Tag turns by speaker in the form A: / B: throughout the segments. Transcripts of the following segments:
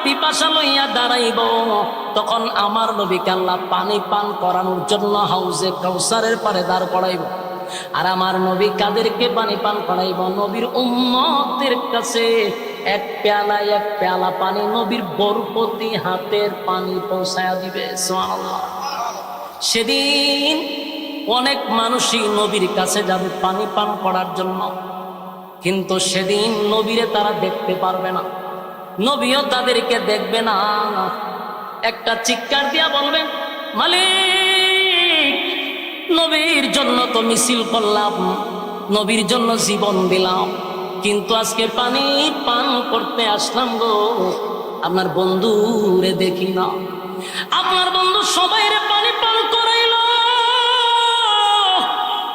A: পিপাসা লইয়া দাঁড়াইব, তখন আমার নবীকে আল্লাহ পানি পান করানোর জন্য হাউজে কাউসারের পারে দাঁড় করাইব। আর আমার নবী কাদেরকে পানি পান করাইব? নবীর উম্মতের কাছে এক পেয়ালা পানি নবীর বরপতি হাতের পানি পৌঁছায়া দিবে। সুবহানাল্লাহ। সেদিন অনেক মানুষই নবীর কাছে যাবে পানি পান করার জন্য, কিন্তু সেদিন নবীরে তারা দেখতে পারবে না, নবীও তাদেরকে দেখবে না। একটা চিৎকার দিয়া বলবেন, মালিক, নবীর জন্য তো মিছিল করলাম, নবীর জন্য জীবন দিলাম, কিন্তু আজকে পানি পান করতে আসলাম গো, আপনার বন্ধুরে দেখি না। আপনার বন্ধু সবাইরে পানি পান করাইল,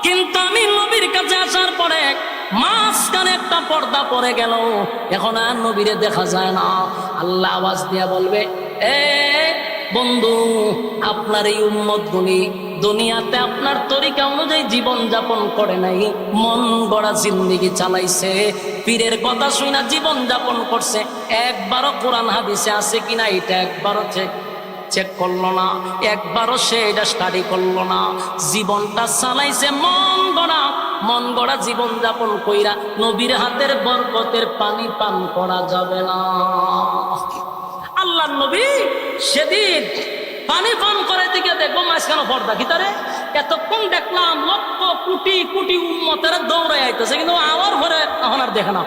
A: কিন্তু আমি নবীর কাছে আসার পরে মাঝখানে একটা পর্দা পড়ে গেল, এখন আর নবীরে দেখা যায় না। আল্লাহ আওয়াজ দিয়া বলবে, এ বন্ধু, আপনার এই উম্মতগুলি দুনিয়াতে আপনার তরিকা অনুযায়ী জীবন যাপন করে নাই, মন গড়া জিন্দেগি চালাইছে, পীরের কথা শুনা জীবন যাপন করছে, একবারও কোরআন হাদিসে আছে কিনা এটা একবারও চেক করলো না, একবারও সে এটা স্টাডি করলো না, জীবনটা চালাইছে মন গড়া জীবন যাপন কইরা নবীর হাতের বরকতের পানি পান করা যাবে না। আল্লাহর নবী সেদিন পানি পান করে দিকে দেখবো মাঝখানে পর্দা কিতারে, এতক্ষণ দেখলাম লক্ষ কোটি কোটি উম্মতেরা দৌড়াই আইতেছে, কিন্তু আমার ঘরে এখন আর দেখে না,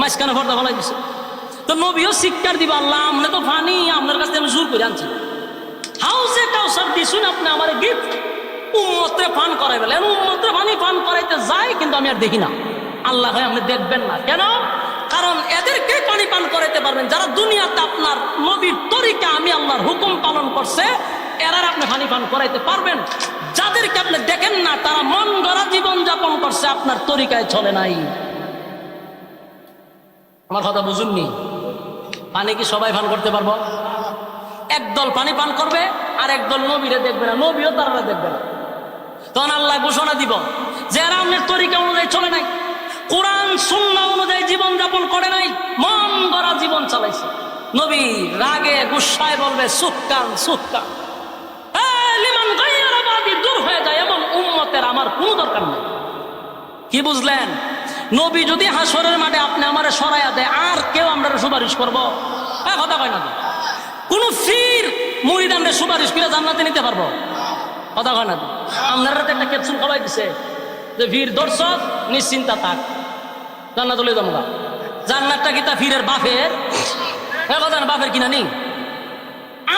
A: মাঝখানে পর্দা ফলাই দিছে। তো নবীও শিক্ষার দিবা, আল্লাহ আমনে তো পানি আপনার কাছে আমি জোর করে আনছি, হাউসে কাউসার দিছুন আপনি আমার গিফট, উম্মতে পান করাই বলেন, উম্মতে পানি পান করাইতে যায়, কিন্তু আমি আর দেখি না। আল্লাহ ভাই আপনি দেখবেন না কেন? কারণ এদেরকে পানি পান করাইতে পারবেন যারা দুনিয়াতে আপনার নবীর তরিকা আমি আল্লাহর হুকুম পালন করছে, এরার আপনি পানি পান করাইতে পারবেন। যাদেরকে আপনি দেখেন না তারা মন গড়া জীবন যাপন করছে, আপনার তরিকায় চলে নাই। আমার কথা বুঝুননি? পানি কি সবাই পান করতে পারবো? একদল পানি পান করবে আর একদল নবীরে দেখবে না, নবীও তারা দেখবে না। তখন আল্লাহ ঘোষণা দিব যে এরা আপনার তরিকা অনুযায়ী চলে নাই, কোরআন সুন্নাহ অনুযায়ী জীবন যাপন করে নাই, মন গড়া জীবন চালাইছে। নবী রাগে গুসায় বলবে, সুক্কান সুক্কান, লিমান গায়্যারা বাদি, দূর হয়ে যায়, এমন উম্মতের আমার কোনো দরকার নেই। কি বুঝলেন? নবী যদি হাসরের মাঠে আপনি আমারে সরাইয়া দেয়, আর কেউ আমরা সুপারিশ করবো? কথা কয় না। কোন ফির মুরিদানরে সুপারিশ করে জান্নাতে নিতে পারবো? কথা কয় না। আপনারা একটা ক্যাপসুল খাওয়াই দিছে যে ফির দর্শক নিশ্চিন্তা থাক, জান্নাত লই যাবো। জান্নাতটা কি তা ফিরের বাপের? কথা না, বাপের কিনা নেই।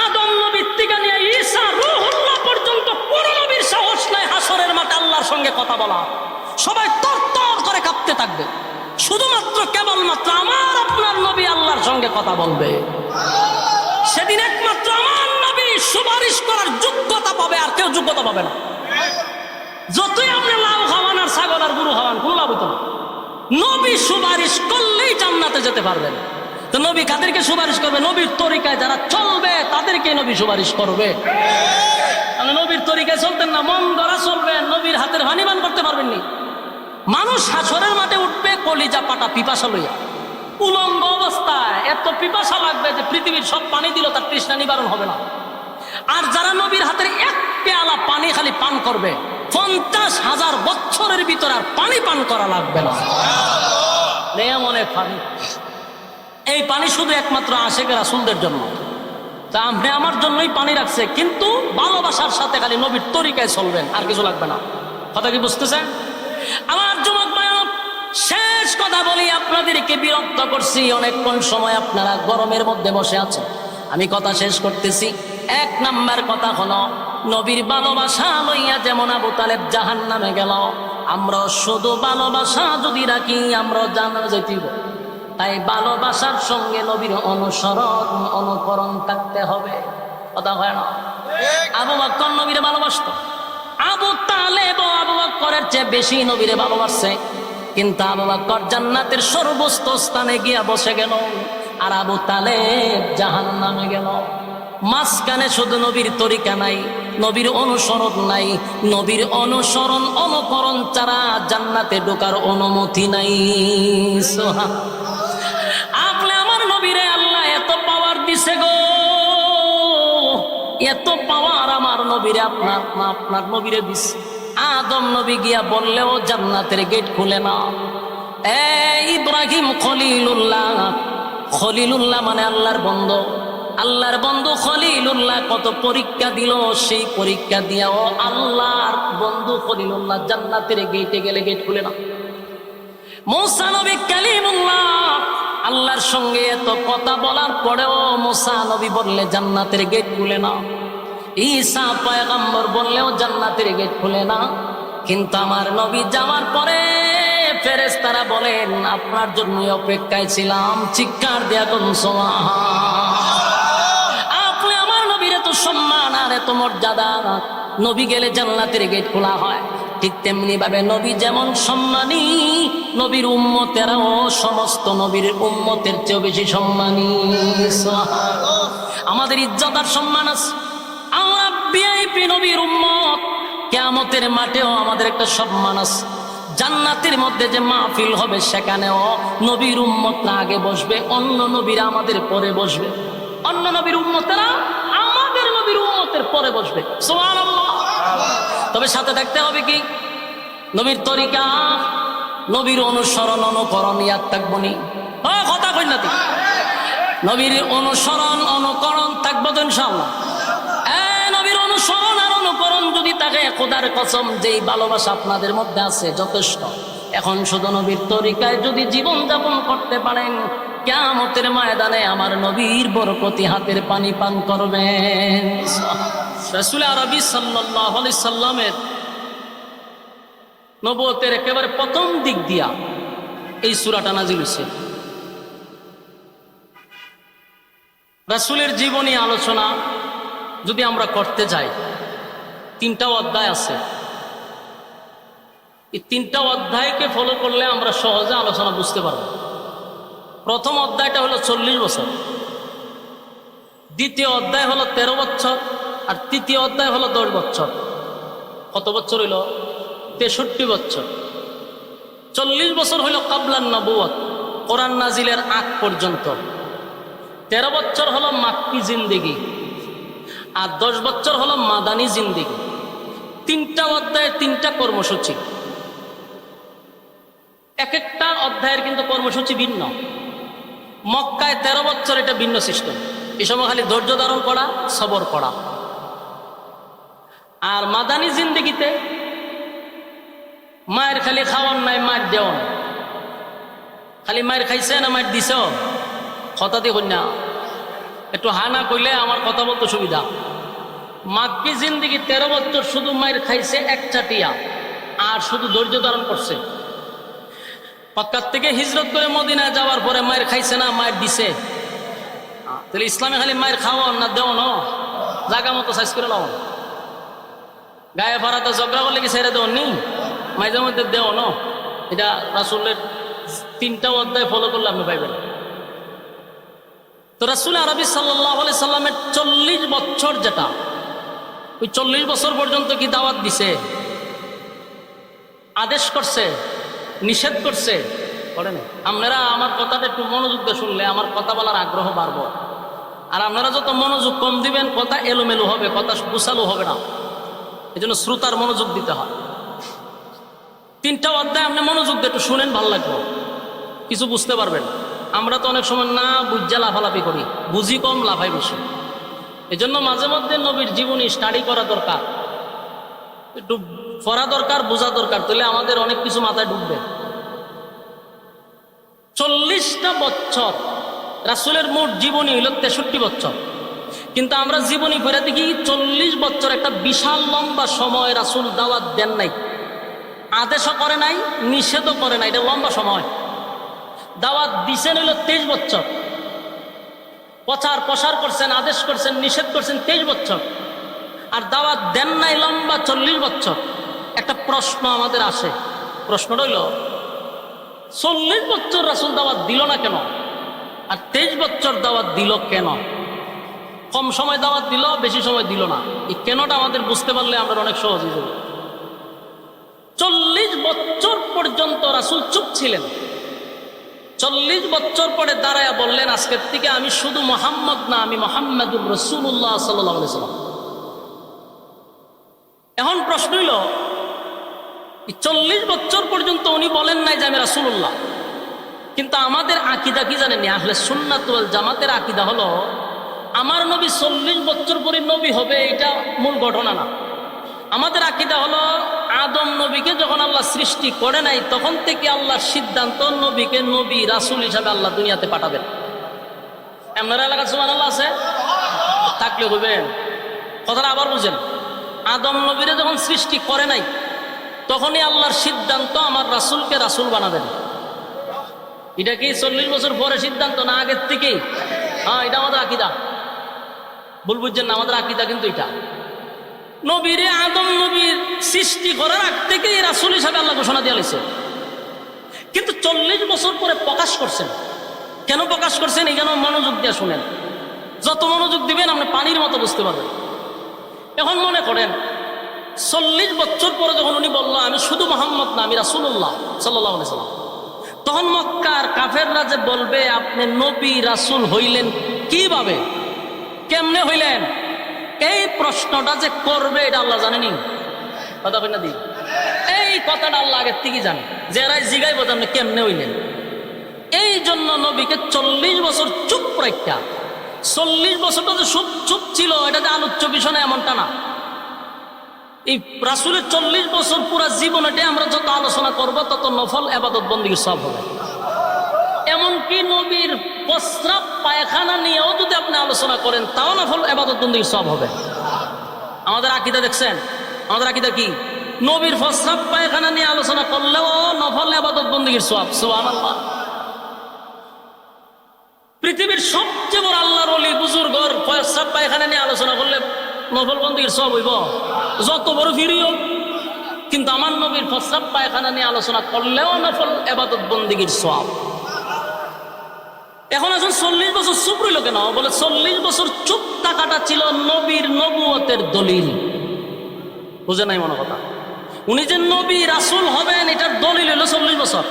A: আদম নবীর থেকে নিয়ে ঈসা রূহুল্লাহ পর্যন্ত কোন নবীর সাহস নাই হাসরের মাঠে আল্লাহর সঙ্গে কথা বলা। সবাই তরতর করে কাঁপতে থাকবে, শুধুমাত্র কেবলমাত্র আমার আপনার নবী আল্লাহর সঙ্গে কথা বলবে। সেদিন একমাত্র আমার নবী সুপারিশ করার যোগ্যতা পাবে, আর কেউ যোগ্যতা পাবে না। যতই আপনি লাউ খাওয়ান আর ছাগল আর গরু খাওয়ান, কোনো লাভ হতো না। নবী সুপারিশ করলেই জান্নাতে যেতে পারবেন। তো নবী কাদেরকে সুপারিশ করবে? নবীর তরিকায় যারা চলবে তাদেরকে নবী সুপারিশ করবে। নবীর তরিকায় চলতেন না, মন গড়া চলবেন, নবীর হাতের হানিমান করতে পারবেন নি। মানুষ হাসরের মাঠে উঠবে কলিজা পাটা পিপাসা লইয়া, উলঙ্গ অবস্থায়, এত পিপাসা লাগবে যে পৃথিবীর সব পানি দিল তার তৃষ্ণা নিবারণ হবে না। আর যারা নবীর হাতের এক পেয়ালা পানি খালি পান করবে, 50,000 বছরের ভিতরে আর পানি পান করা লাগবে না। অনেক পানি, এই পানি শুধু একমাত্র আশেকে রাসূলদের জন্য। তা আপনি আমার জন্যই পানি রাখছে, কিন্তু ভালোবাসার সাথে খালি নবীর তরিকায় চলবেন, আর কিছু লাগবে না। কথা কি বুঝতেছেন? আমার যুবক ভাইরা, শেষ কথা বলি, আপনাদেরকে বিরক্ত করছি অনেকক্ষণ সময়, আপনারা গরমের মধ্যে বসে আছেন, আমি কথা শেষ করতেছি। 1 নাম্বার কথা হলো, নবীর ভালোবাসা লইয়া যেমন আবু তালেব জাহান্নামে গেল, আমরা শুধু ভালোবাসা যদি রাখি আমরা জান্নাতে যাইতেইব। তাই ভালোবাসার সঙ্গে নবীর অনুসরণ অনুকরণ থাকতে হবে। কথা হয় না? আবু বকর নবীরে ভালোবাসতো, আবু তালেব আবু বকরের চেয়ে বেশি নবীরে ভালোবাসছে, কিন্তু আবু বকর জান্নাতের সর্বোচ্চ স্থানে গিয়া বসে গেল, আর আবু তালেব জাহান্নামে গেল। মাঝখানে শুধু নবীর তরিকা নাই, নবীর অনুসরণ নাই, নবীর অনুসরণ অনুকরণ ছাড়া জান্নাতে ঢোকার অনুমতি নাই। আপনি আমার নবীরে আল্লাহ এত পাওয়ার দিছে গো, এত পাওয়ার আমার নবীরে আপনার নবীরে দিছে। আদম নবী গিয়া বললেও জান্নাতের গেট খুলে না। ইব্রাহিম খলিলুল্লাহ, খলিলুল্লাহ মানে আল্লাহর বন্ধু, আল্লাহর বন্ধু খলিলুল্লাহ কত পরীক্ষা দিল, সেই পরীক্ষা দিয়াও আল্লাহর বন্ধু খলিলুল্লাহ জান্নাতের গেটে গেলে গেট খুলে না। মুসা নবী কালিমুল্লাহ, আল্লাহর সঙ্গে এত কথা বলার পরেও মুসা নবী বললে জান্নাতের গেট খুলে না। ঈসা পয়গম্বর বললেও জান্নাতের গেট খুলে না। কিন্তু আমার নবী যাওয়ার পরে ফেরেশতারা বলেন আপনার জন্যই অপেক্ষায় ছিলাম। চিৎকার দেয়া কোন আপনি আমার নবীর এত সম্মান আর এত মর্যাদা, নবী গেলে জান্নাতের গেট খোলা হয়। ঠিক তেমনি ভাবে নবী যেমন সম্মানী, নবীর উম্মতেরাও সমস্ত নবীর উম্মতের চেয়েও বেশি সম্মানী। আমাদের ইজ্জত আর সম্মান আছে, আমরা ভিআইপি নবীর উম্মত। কিয়ামতের মাঠেও আমাদের একটা সম্মান আছে। জান্নাতের মধ্যে যে মাহফিল হবে সেখানেও নবীর উম্মতরা আগে বসবে, অন্য নবীরা আমাদের পরে বসবে। অন্য নবীর উম্মতেরা আমাদের নবীর উম্মতের পরে বসবে। সুবহানাল্লাহ। তবে সাথে থাকতে হবে কি? নবীর তরিকা, নবীর অনুসরণ অনুকরণ। ইয়াদ থাকবো নি? কথা কই না? নবীর অনুসরণ অনুকরণ থাকবো তো ইনশাআল্লাহ। নবীর অনুসরণ আর অনুকরণ যদি থাকে, খোদার কসম যেই ভালোবাসা আপনাদের মধ্যে আছে যথেষ্ট। এখন শুধু নবীর তরিকায় যদি জীবন যাপন করতে পারেন, কিয়ামতের ময়দানে আমার নবীর বরকতি হাতের পানি পান করবেন। রাসূল আরবি সাল্লাল্লাহু আলাইহি সাল্লামের নবুয়তের একেবারে প্রথম দিক দিয়া এই সূরাটা নাজিল হয়েছে। রাসূলের জীবনী আলোচনা যদি আমরা করতে যাই, 3টা অধ্যায় আছে। এই 3টা অধ্যায়কে ফলো করলে আমরা সহজে আলোচনা বুঝতে পারব। প্রথম অধ্যায়টা হলো 40 বছর, দ্বিতীয় অধ্যায় হলো 13 বছর, আর তৃতীয় অধ্যায় হলো 10 বছর। কত বছর হইল? 63 বছর। 40 বছর হইল কাবলান নবুয়ত, কোরআন নাজিলের আগ পর্যন্ত। 13 বছর হলো মাক্কি জিন্দেগি, আর 10 বছর হলো মাদানী জিন্দেগি। 3টা অধ্যায়ে 3টা কর্মসূচি। এক একটা অধ্যায়ের কিন্তু কর্মসূচি ভিন্ন। মক্কায় 13 বছর, এটা ভিন্ন সিস্টেম। এই সময় খালি ধৈর্য ধারণ করা, সবর করা। আর মাদানী জিন্দেগিতে মায়ের খালি খাওয়ান নাই, মায়ের দেওয়ান। খালি মায়ের খাইছে না মায়ের দিছ? কথা দিয়ে কন্যা একটু হানা কইলে আমার কথা বলতে সুবিধা। মাক্কি জিন্দেগি 13 বছর শুধু মায়ের খাইছে এক চাটিয়া, আর শুধু ধৈর্য ধারণ করছে। মক্কার থেকে হিজরত করে মদিনায় যাওয়ার পরে মায়ের খাইছে না মায়ের দিছে? তাহলে ইসলামে খালি মায়ের খাওয়ান না দেওয়ান, জায়গা মতো সাইজ করে লাও। গায়ে ফাড়াতে ঝগড়া করলে কি ছেড়ে দেওয়ান নি? মাঝে মধ্যে দেওয়ান। এটা রাসূলের 3টা অধ্যায় ফলো করলে আপনি পাইবেন। তো রাসূল আরবি সাল্লাল্লাহু আলাইহি সাল্লামের 40 বছর, যেটা ওই 40 বছর পর্যন্ত কি দাওয়াত দিছে? আদেশ করছে? নিষেধ করছে? করে না। আপনারা আমার কথাটা একটু মনোযোগ দিয়ে শুনলে আমার কথা বলার আগ্রহ বাড়বো। আর আপনারা যত মনোযোগ কম দিবেন, কথা এলোমেলো হবে, কথা গুছালো হবে না। এই জন্য শ্রোতার মনোযোগ দিতে হয়। 3টা অধ্যায় আপনি মনোযোগ দিয়ে একটু শুনেন, ভালো লাগবে, কিছু বুঝতে পারবেন। আমরা তো অনেক সময় না বুঝা লাফালাফি করি, বুঝি কম, লাফাই বেশি। এই জন্য মাঝে মধ্যে নবীর জীবনী স্টাডি করা দরকার, একটু পড়া দরকার, বোঝা দরকার, তাহলে আমাদের অনেক কিছু মাথায় ঢুকবে। 40টা বছর রাসূলের মোট জীবনী হইল 63 বছর। কিন্তু আমরা জীবনী পড়ে দেখি 40 বছর একটা বিশাল লম্বা সময় রাসূল দাওয়াত দেন নাই, আদেশও করে নাই, নিষেধও করে নাই। এটা লম্বা সময়। দাওয়াত দিছেন হইল 23 বছর, প্রচার প্রসার করছেন, আদেশ করছেন, নিষেধ করছেন 23 বছর, আর দাওয়াত দেন নাই লম্বা 40 বছর। একটা প্রশ্ন আমাদের আসে, প্রশ্নটা হইল 40 বছর রাসূল দাওয়াত দিল না কেন, আর 23 বছর দাওয়াত দিল কেন? কম সময় দাওয়াত দিল, বেশি সময় দিল না। এই কেনটা আমাদের বুঝতে পারলে আমরা অনেক সহজ হয়ে যাব। 40 বছর পর্যন্ত রাসূল চুপ ছিলেন, 40 বছর পরে দাঁড়ায়া বললেন, আজকের থেকে আমি শুধু মোহাম্মদ না, আমি মোহাম্মদুর রাসূলুল্লাহ সাল্লাল্লাহু আলাইহি ওয়াসাল্লাম। এখন প্রশ্ন হইল, 40 বছর পর্যন্ত উনি বলেন নাই যে আমি রাসূলুল্লাহ, কিন্তু আমাদের আকীদা কি জানেন? আহলে সুন্নাত ওয়াল জামাতের আকীদা হলো আমার নবী 40 বছর পরে নবী হবে, এটা মূল ঘটনা না। আমাদের আকীদা হলো আদম নবীকে যখন আল্লাহ সৃষ্টি করে নাই তখন থেকে আল্লাহর সিদ্ধান্ত নবীকে নবী রাসূল হিসাবে আল্লাহ দুনিয়াতে পাঠাবেন। আপনার এলাকায় সুবহানাল্লাহ আছে? থাকলে হইবেন। কথাটা আবার বুঝেন, আদম নবীরে যখন সৃষ্টি করে নাই তখনই আল্লাহর সিদ্ধান্ত আমার রাসূলকে রাসূল বানাবেন। এটা কি 40 বছর পরে সিদ্ধান্ত না আগের থেকেই? হ্যাঁ, এটা আমাদের আকীদা। ভুল বুঝছেন না, আমাদের আকীদা কিন্তু এটা। নবীরে আদম নবীর সৃষ্টি করার আগ থেকেই রাসূল হিসাবে আল্লাহ ঘোষণা দিয়ে দিয়েছে, কিন্তু 40 বছর পরে প্রকাশ করছেন। কেন প্রকাশ করছেন? এখানে মনোযোগ দিয়ে শুনেন। যত মনোযোগ দিবেন আপনি পানির মতো বুঝতে পারবেন। এখন মনে করেন 40 বছর পরে যখন উনি বলল আমি শুধু মুহাম্মদ না, আমি রাসূলুল্লাহ সাল্লাল্লাহু আলাইহি ওয়াসাল্লাম, তখন মক্কার কাফেররা যে বলবে আপনি নবী রাসূল হইলেন কিভাবে, কেমনে হইলেন, এই প্রশ্নটা যে করবে এটা আল্লাহ জানেনি। কথা কই না দি? এই কথাটা আল্লাহ আগের থেকেই জানে যে এরাই জিগাইব যে আপনি কেমনে হইলেন। এই জন্য নবীকে 40 বছর চুপ রাখা। 40 বছরটা যে চুপ ছিল এটা যে আলোচ্য বিষয় না এমনটা না। এই রাসূলের 40 বছর পুরা জীবনটা আমরা যত আলোচনা করব তত নফল ইবাদত বন্দেগীর সব হবে। এমনকি নবীর প্রস্রাব পায়খানা নিয়েও যদি আপনি আলোচনা করেন তাও নফল ইবাদত বন্দেগীর সব হবে। আমাদের আকীদা দেখছেন? আমাদের আকীদা কি? নবীর প্রস্রাব পায়খানা নিয়ে আলোচনা করলেও নফল ইবাদত বন্দেগীর সব। সুবহানাল্লাহ। পৃথিবীর সবচেয়ে বড় আল্লাহর ওলি বুজুর্গর প্রস্রাব পায়খানা নিয়ে আলোচনা করলে নফল বন্দেগীর সব হইব, যত বড় ফিরিও। কিন্তু আমার নবীর প্রস্রাব পায়খানা নিয়ে আলোচনা করলেও নফল ইবাদত বন্দেগীর সব। এখন আসুন 40 বছর চুপ রইল কেন? বলে 40 বছর চুপ থাকাটা ছিল নবীর নবুয়তের দলিল। বুঝে নাই মনে কথা? উনি যে নবী রাসূল হবেন এটার দলিল হলো 40 বছর।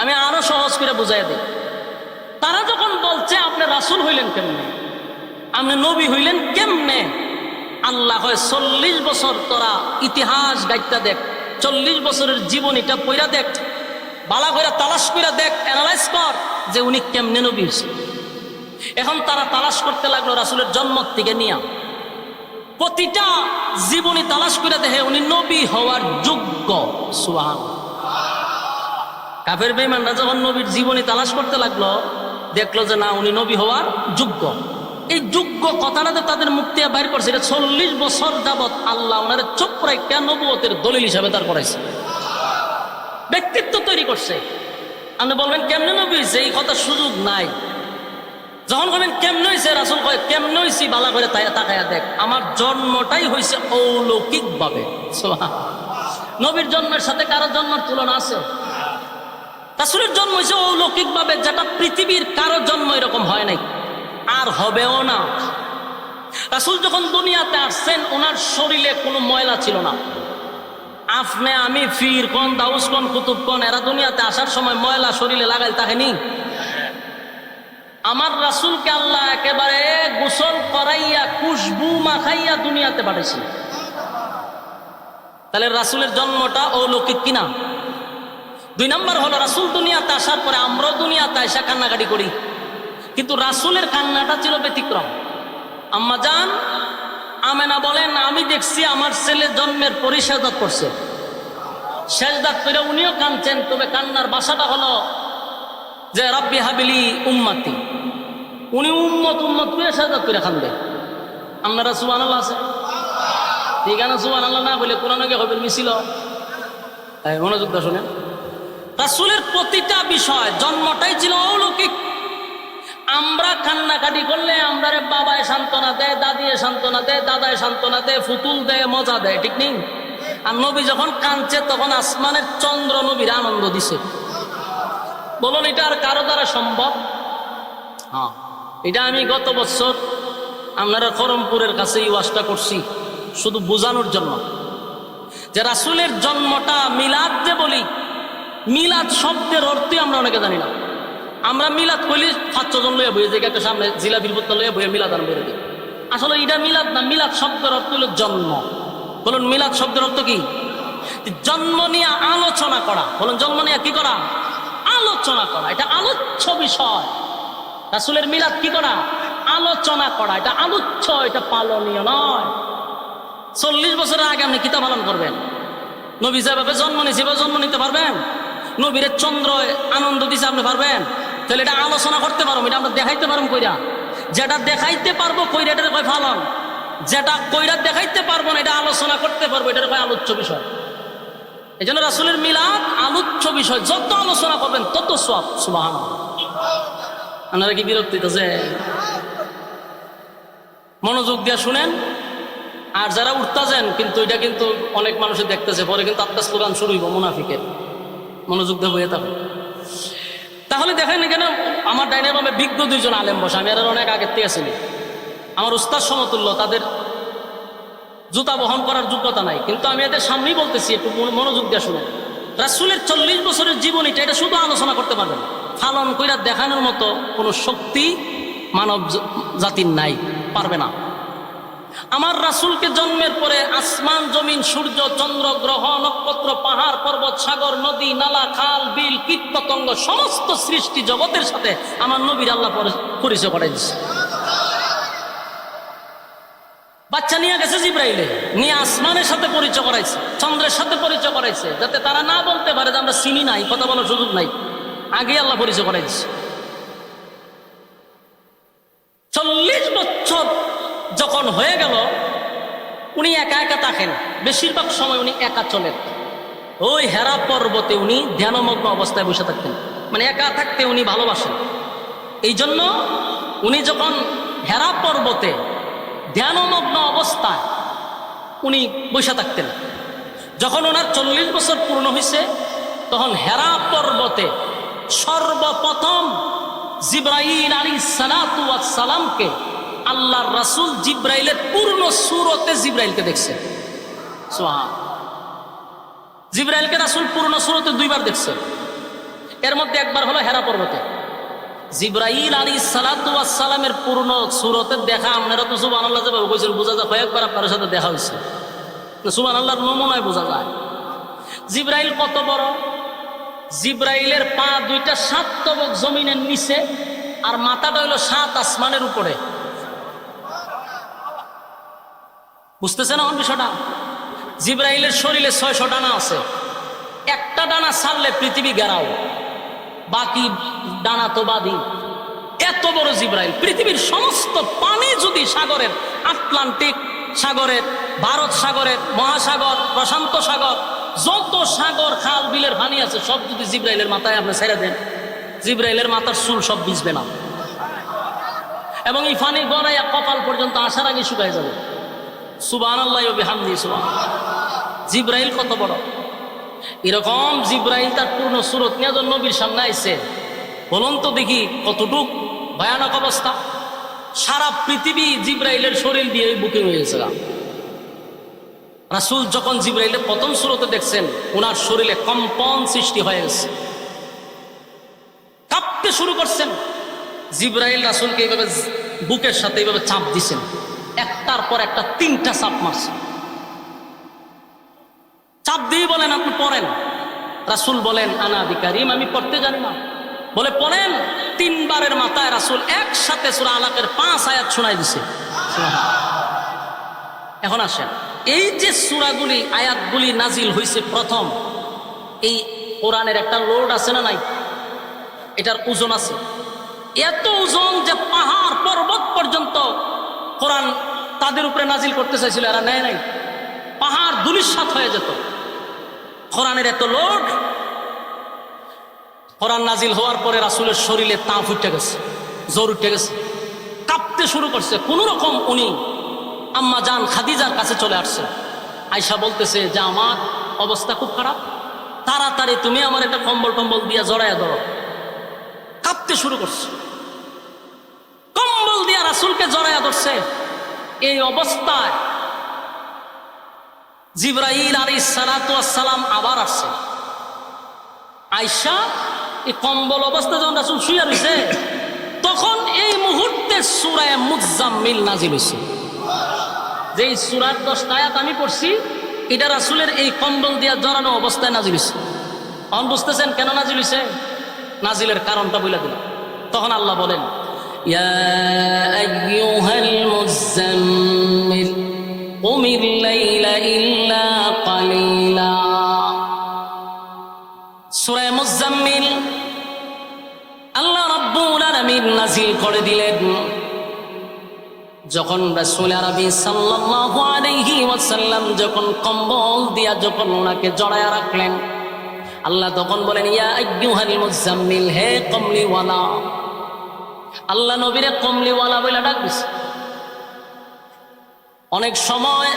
A: আমি আরো সহজ করে বুঝাই দিই। তারা যখন বলছে আপনি রাসূল হইলেন কেমনে, আপনি নবী হইলেন কেমনে, আল্লাহ হয় 40 বছর তোরা ইতিহাস গাইতা দেখ, 40 বছরের জীবনীটা পইরা দেখ, বালা করে তালাশ করে দেখ, অ্যানালাইজ কর যে উনি কেমনে নবী হয়েছে। এখন তারা তালাশ করতে লাগলো রাসূলের জন্ম থেকে নিয়ে, প্রতিটা জীবনী তালাশ করে দেখে উনি নবী হওয়ার যোগ্য। সুবহানাল্লাহ। কাফের বেঈমানরা যখন নবীর জীবনী তালাশ করতে লাগলো দেখলো যে না উনি নবী হওয়ার যোগ্য। এই যোগ্য কথাটাতে তাদের মুখ থেকে বাইর করছে। এটা 40 বছর যাবৎ আল্লাহ ওনার চুপ রাইখা নবুয়তের দলিল হিসাবে তার করাইছে, ব্যক্তিত্ব তৈরি করছে। আপনি বলবেন কেমনে নবী হয়েছে, এই কথার সুযোগ নাই। যখন বলবেন কেমনে হয়েছে, রাসূল কয় কেমনে হয়েছি বালা করে তাকায়া দেখ, আমার জন্মটাই হয়েছে অলৌকিক ভাবে। নবীর জন্মের সাথে কারো জন্মের তুলনা আছে? রাসূলের জন্ম হয়েছে অলৌকিক ভাবে, যেটা পৃথিবীর কারো জন্ম এরকম হয় নাই আর হবেও না। রাসূল যখন দুনিয়াতে আসছেন ওনার শরীরে কোনো ময়লা ছিল না। আপনি আমি ফির কোন দাউস কোন কুতুব কোন এরা দুনিয়াতে আসার সময় ময়লা শরীরে লাগাই তাকেনি। আমার রাসূলকে আল্লাহ একেবারে গোসল করাইয়া খুশবু মাখাইয়া দুনিয়াতে পাঠাইছে। তাহলে রাসূলের জন্মটা অলৌকিক কিনা? 2 নম্বর হলো রাসূল দুনিয়াতে আসার পরে আমরাও দুনিয়াতে এসে কান্নাকাটি করি, কিন্তু রাসূলের কান্নাটা ছিল ব্যতিক্রম। আম্মা জান আমেনা বলেন আমি দেখছি আমার ছেলে জন্মের পরই সেজদা করছে, সেজদা করে উনিও কাঁদছেন, তবে কান্নার ভাষাটা হলো যে রাব্বি হাবিলি উম্মতি। উনি উম্মত উম্মত করে সেজদা করে কাঁদবে। আপনারা সুবহানাল্লাহ আছে? ঠিক আছে, সুবহানাল্লাহ না বলে কোরআনে গিয়ে হবে মিছিল। মনোযোগ দিয়ে শুনেন, রাসূলের প্রতিটা বিষয় জন্মটাই ছিল অলৌকিক। আমরা কান্নাকাটি করলে আমরা বাবায় সান্ত্বনা দেয়, দাদিয়ে সান্ত্বনা দেয়, দাদায় সান্ত্বনা দেয়, ফুতুল দেয়, মজা দেয়, ঠিক নেই? আর নবী যখন কাঁদছে তখন আসমানের চন্দ্র নবীর আনন্দ দিছে। বলুন এটা আর কারো দ্বারা সম্ভব? হ্যাঁ, এটা আমি গত বছর আপনারা করমপুরের কাছে এই ওয়াজটা করছি শুধু বোঝানোর জন্য যে রাসূলের জন্মটা মিলাদ যে বলি, মিলাদ শব্দের অর্থই আমরা অনেকে জানি না। আমরা মিলাদ কইলে 500 জন লইয়া বইয়ে যাই একটা সামনে জিলাপির বোতল লইয়া বইয়ে মিলাদ আন বলে দিই। আসলে এটা মিলাদ না, মিলাদ শব্দের অর্থ হলো জন্ম। বলুন মিলাদ শব্দের অর্থ কি? জন্ম নিয়ে আলোচনা করা। বলুন জন্ম নিয়ে কি করা? আলোচনা করা। এটা আলোচ্য বিষয়। রাসূলের মিলাদ কি করা? আলোচনা করা। এটা আলোচ্য, এটা পালনীয় নয়। 40 বছরের আগে আপনি কিতা পালন করবেন? নবী যেভাবে জন্ম নিয়েছে সেভাবে জন্ম নিতে পারবেন? নবীর চন্দ্র আনন্দ দিছে আপনি পারবেন? তাহলে এটা আলোচনা করতে পারবো, এটা আমরা দেখাইতে পারবো কইরা। যেটা দেখাইতে পারবো কইরা এটার কয় পালন, যেটা কইরা দেখাইতে পারবো না এটা আলোচনা করতে পারবো, এটার কয় আলোচ্য বিষয়। এই জন্য রাসূলের মিলাদ আলোচ্য বিষয়। যত আলোচনা করবেন তত সওয়াব। সুবহানাল্লাহ। আপনারা কি বিরক্ত হইতেছে? মনোযোগ দিয়ে শুনেন। আর যারা উঠতেছেন কিন্তু এটা কিন্তু অনেক মানুষের দেখতেছে, পরে কিন্তু আপনার স্লোগান শুরু হইব মুনাফিকের। মনোযোগ দিয়ে বইয়ে থাকবে। তাহলে দেখেন এখানে আমার ডাইনে বামে বিজ্ঞ 2 জন আলেম বসে। আমি এর অনেক আগের থেকে ছিলি, আমার উস্তাদ সমতুল্য, তাদের জুতা বহন করার যোগ্যতা নাই, কিন্তু আমি এদের সামনেই বলতেছি, একটু মনোযোগ দিয়ে শুনেন। রাসূলের 40 বছরের জীবনীটা এটা শুধু আলোচনা করতে পারবেন, পালন কইরা দেখানোর মতো কোনো শক্তি মানব জাতির নাই, পারবে না। আমার রাসূলকে জন্মের পরে আসমান জমিন সূর্য চন্দ্র গ্রহ নক্ষত্র পাহাড় পর্বত সাগর নদী নালা খাল বিল কীট পতঙ্গ সমস্ত সৃষ্টি জগতের সাথে আমার নবীর আল্লাহ পরিচয় করাই দিচ্ছে। বাচ্চা নিয়ে গেছে জিব্রাইলে, নিয়ে আসমানের সাথে পরিচয় করাইছে, চন্দ্রের সাথে পরিচয় করাইছে, যাতে তারা না বলতে পারে যে আমরা চিনি নাই, কথা বলার সুযোগ নাই। আগে আল্লাহ পরিচয় করাই দিচ্ছে। 40 বছর যখন হয়ে গেল, উনি একা একা থাকেন, বেশিরভাগ সময় উনি একা চলেন। ওই হেরা পর্বতে উনি ধ্যানমগ্ন অবস্থায় বসে থাকতেন, মানে একা থাকতে উনি ভালোবাসেন। এই জন্য উনি যখন হেরা পর্বতে ধ্যানমগ্ন অবস্থায় উনি বসে থাকতেন। যখন ওনার 40 বছর পূর্ণ হয়েছে, তখন হেরা পর্বতে সর্বপ্রথম জিব্রাইল আলাইহিস সালাতু ওয়াস সালামকে আল্লাহর রাসূল জিব্রাইলের পূর্ণ সূরতে জিব্রাইলকে দেখছেন। সুবহান। জিব্রাইলকে রাসূল পূর্ণ সূরতে 2 বার দেখছেন। এর মধ্যে একবার হলো হেরা পর্বতে। জিব্রাইল আলাইহিস সালাতু ওয়াস সালামের পূর্ণ সূরতে দেখা আপনারা তো সুবহানাল্লাহ যেভাবে কইছেন বোঝা যায়, কয়েকবার আপনার সাথে দেখা হয়েছে। সুবহানাল্লাহর নমুনায় বোঝা যায় জিব্রাইল কত বড়। জিব্রাইলের পা 2টা 7 তবক জমিনের নিচে, আর মাথাটা হইল 7 আসমানের উপরে। বুঝতেছেন এখন বিষয়টা? জিব্রাইলের শরীরে 600 ডানা আছে। একটা ডানা ছাড়লে পৃথিবী গেরাও, বাকি ডানা তো বাদী। এত বড় জিব্রাইল। পৃথিবীর সমস্ত পানি যদি সাগরের, আটলান্টিক সাগরের, ভারত সাগরের, মহাসাগর, প্রশান্ত সাগর, যত সাগর খাল বিলের পানি আছে সব যদি জিব্রাইলের মাথায় আপনি ছেড়ে দেন, জিব্রাইলের মাথার চুল সব ভিজবে না, এবং এই পানি গড়াইয়া কপাল পর্যন্ত আসার আগে শুকায় যাবে। সুবহানাল্লাহি ওয়া বিহামদিহি। সুবহানাল্লাহ। জিব্রাইল কত বড়। এরকম জিব্রাইল তার পূর্ণ সূরত নিয়ে যখন নবীর সামনে আইছে, বলুন তো দেখি কতটুক ভয়ানক অবস্থা। সারা পৃথিবী জিব্রাইলের শরীর দিয়ে বুকিং হয়ে গেছে। রাসূল যখন জিব্রাইলের প্রথম সূরতে দেখছেন, ওনার শরীরে কম্পন সৃষ্টি হয়ে গেছে, কাঁপতে শুরু করছেন। জিব্রাইল রাসূলকে এইভাবে বুকের সাথে এইভাবে চাপ দিছেন, একটার পর একটা 3টা চাপ মারছে। চাপ দিয়ে বলেন আপনি পড়েন। রাসূল বলেন আনা বিকারিম, আমি পড়তে জানি না। বলে পড়েন। 3 বারের মাথায় রাসূল একসাথে সূরা আলাকের 5 আয়াত শোনাই দিছে। এখন আসেন, এই যে সূরাগুলি আয়াতগুলি নাজিল হয়েছে প্রথম, এই কোরআনের একটা লোড আছে না নাই? এটার ওজন আছে, এত ওজন যে পাহাড় পর্বত পর্যন্ত কোরআন তাদের উপরে নাজিল করতে চাইছিল, এরা নেয় নাই। পাহাড় ধূলিসাৎ হয়ে যেত। কোরআনের এত লোড। কোরআন নাজিল হওয়ার পরে রাসূলের শরীরে তাপ উঠে গেছে, জ্বর উঠে গেছে, কাঁপতে শুরু করছে। কোন রকম উনি আম্মা জান খাদিজার কাছে চলে আসছে। আয়েশা বলতেছে যে আমার অবস্থা খুব খারাপ, তাড়াতাড়ি তুমি আমার একটা কম্বল টম্বল দিয়ে জড়াইয়া ধরো। কাঁপতে শুরু করছে, কম্বল দিয়া রাসূলকে জড়াইয়া ধরছে। এই অবস্থায় জিব্রাইল আলাইহিস সালাতু ওয়াস সালাম আবার আসছে। আয়েশা এই কম্বল অবস্থা যখন রাসূল শুয়ে রয়েছে, তখন এই মুহূর্তে সূরা মুজাম্মিল নাজিল হয়েছে। যে সূরার 10টা আয়াত আমি পড়ছি, এটা রাসূলের এই কম্বল দিয়া জড়ানো অবস্থায় নাজিল হয়েছে। এখন বুঝতেছেন কেন নাজিল হয়েছে? নাজিলের কারণটা বলে দিলাম। তখন আল্লাহ বলেন, ইয়া আইয়ুহাল মুজাম্মিল কুমিল লাইলা ইল্লা কালিলা। সূরা মুজাম্মিল আল্লাহ রাব্বুল আলামিন নাজিল করে দিলেন যখন রাসূল আরবি সাল্লাল্লাহু আলাইহি ওয়াসাল্লাম যখন কম্বল দিয়া যখন ওনাকে জড়ায়া রাখলেন, আল্লাহ তখন বলেন, ইয়া আইয়ুহাল মুজাম্মিল, হে কমলিওয়ালা। আল্লাহ নবীরে কমলিওয়ালা বলে ডাক দিছে। অনেক সময়